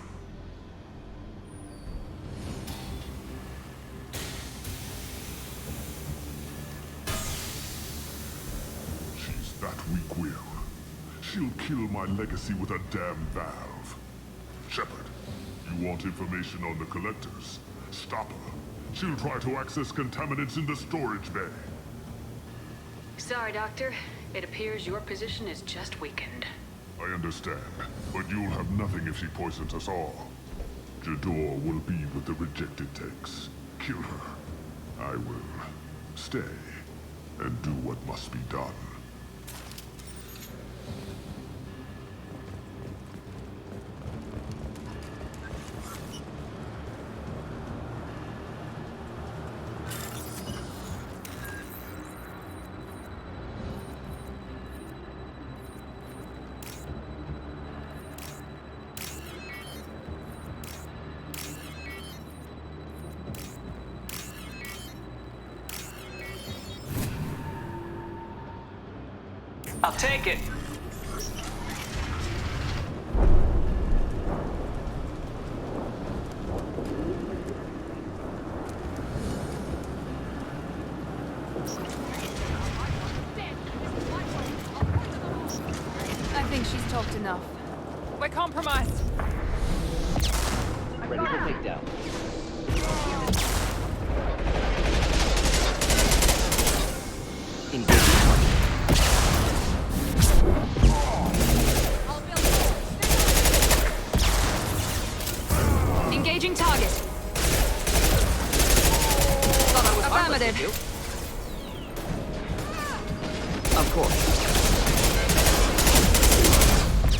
She's that weak-willed. She'll kill my legacy with a damn valve. Shepard, you want information on the collectors? Stop her. She'll try to access contaminants in the storage bay. Sorry, Doctor. It appears your position is just weakened. I understand, but you'll have nothing if she poisons us all. Jador will be with the rejected tanks. Kill her. I will stay and do what must be done. I'll take it. I think she's talked enough. We're compromised. Ready for takedown. Engaging target. Affirmative. Of course.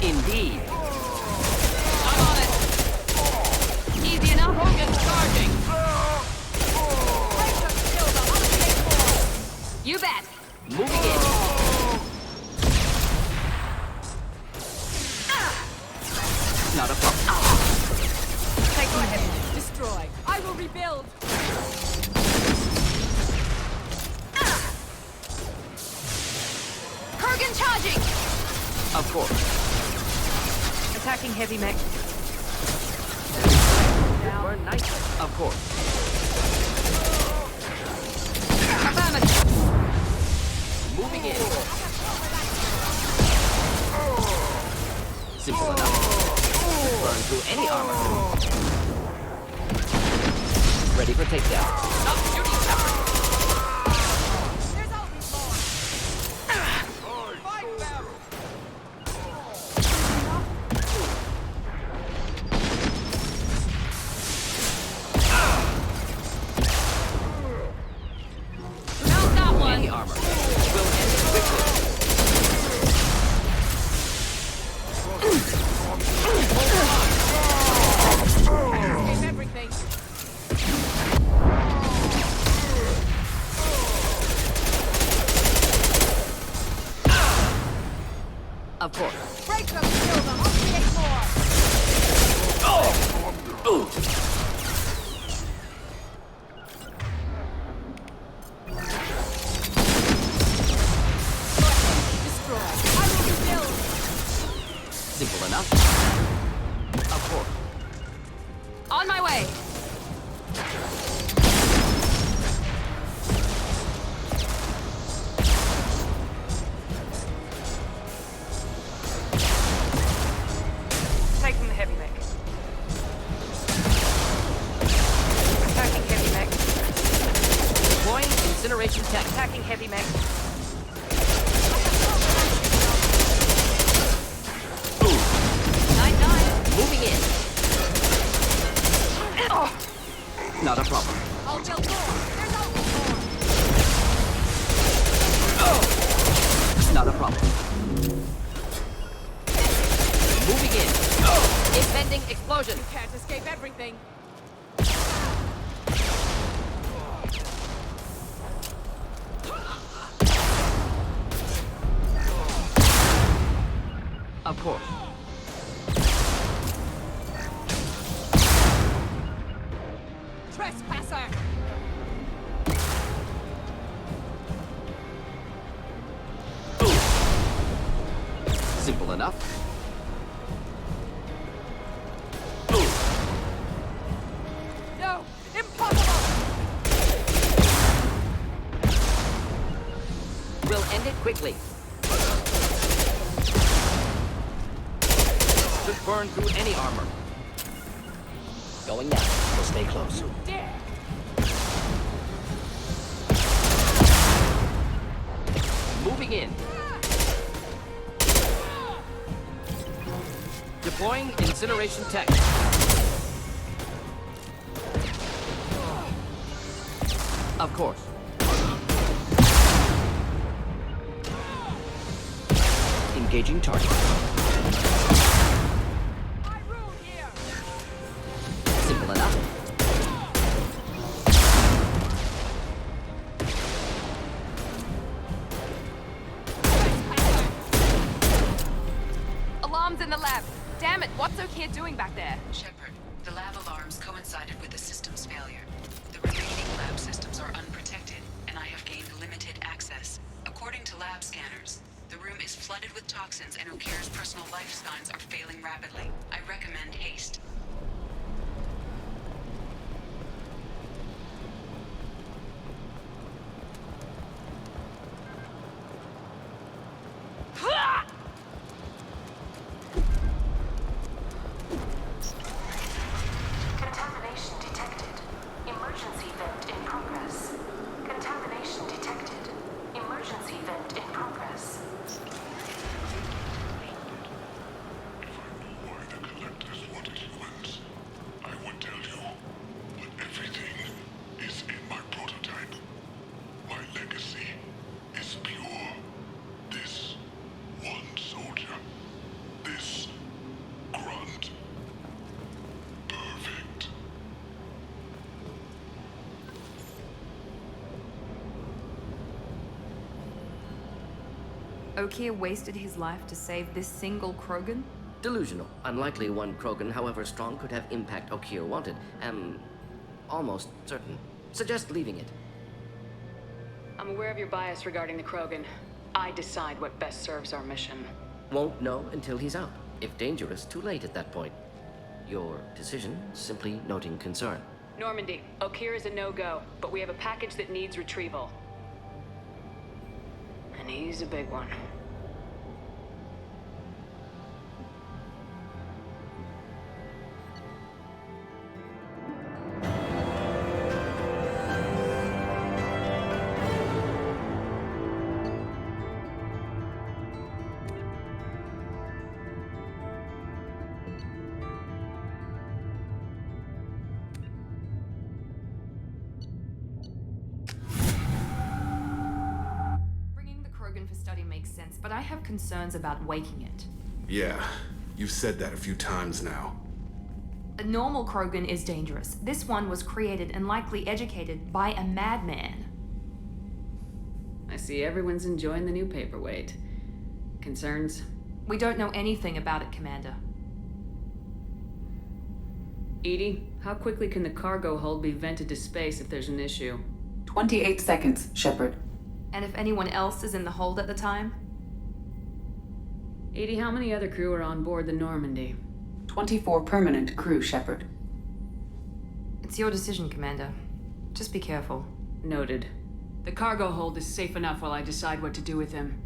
Indeed. I'm on it. Easy enough. Krogan charging. You bet. Moving in. Not a problem. Taking him. Destroy. I will rebuild. Krogan charging. Of course. Attacking heavy mech. Burn nicely. Of course. Affirmative. Moving in. Simple enough. Burn through any armor. Ready for takedown. Stop shooting, Shepard. Any armor. Will end quickly. Escape everything. Of course. Break them, kill them. I'll create more. Ooh. Destroy. I will rebuild. Simple enough. Of course. On my way. Taking the heavy mech. Attacking heavy mech. Deploying incineration tech. Attacking heavy mech. 9-9. Moving in. Not a problem. I'll build more. There's always more. Not a problem. Moving in. Impending explosion. You can't escape everything. Of course. trespasser! Simple enough. No! Impossible! We'll end it quickly. Could burn through any armor. Going now. We'll stay close. Dare! Moving in. Deploying incineration tech. Of course. Engaging target. Simple enough. Alarms in the lab. Damn it, what's O'Keefe doing back there? Shepard, the lab alarms coincided with the system's failure. The remaining lab systems are unprotected, and I have gained limited access. According to lab scanners, the room is flooded with toxins and O'Keefe's personal life signs are failing rapidly. I recommend haste. Contamination detected. Emergency vent in progress. Contamination detected. Emergency vent in progress. Why the collectors wanted humans, I would tell you. But everything is in my prototype. My legacy is pure. This one soldier. This grunt. Perfect. O'Keefe wasted his life to save this single Krogan? Delusional. Unlikely one Krogan, however strong, could have impact O'Keefe wanted. Am almost certain. Suggest leaving it. I'm aware of your bias regarding the Krogan. I decide what best serves our mission. Won't know until he's out. If dangerous, too late at that point. Your decision, simply noting concern. Normandy, O'Keefe is a no-go, but we have a package that needs retrieval. And he's a big one. Bringing the Krogan for study makes sense, but I have concerns about waking it. Yeah, you've said that a few times now. A normal Krogan is dangerous. This one was created and likely educated by a madman. I see everyone's enjoying the new paperweight. Concerns? We don't know anything about it, Commander. Edie, how quickly can the cargo hold be vented to space if there's an issue? 28 seconds, Shepard. And if anyone else is in the hold at the time? Edie, how many other crew are on board the Normandy? 24 permanent crew, Shepard. It's your decision, Commander. Just be careful. Noted. The cargo hold is safe enough while I decide what to do with him.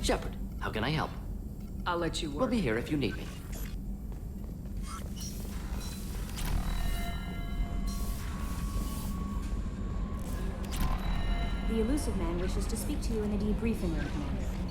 Shepard, how can I help? I'll let you work. We'll be here if you need me. The elusive man wishes to speak to you in the debriefing room, Commander.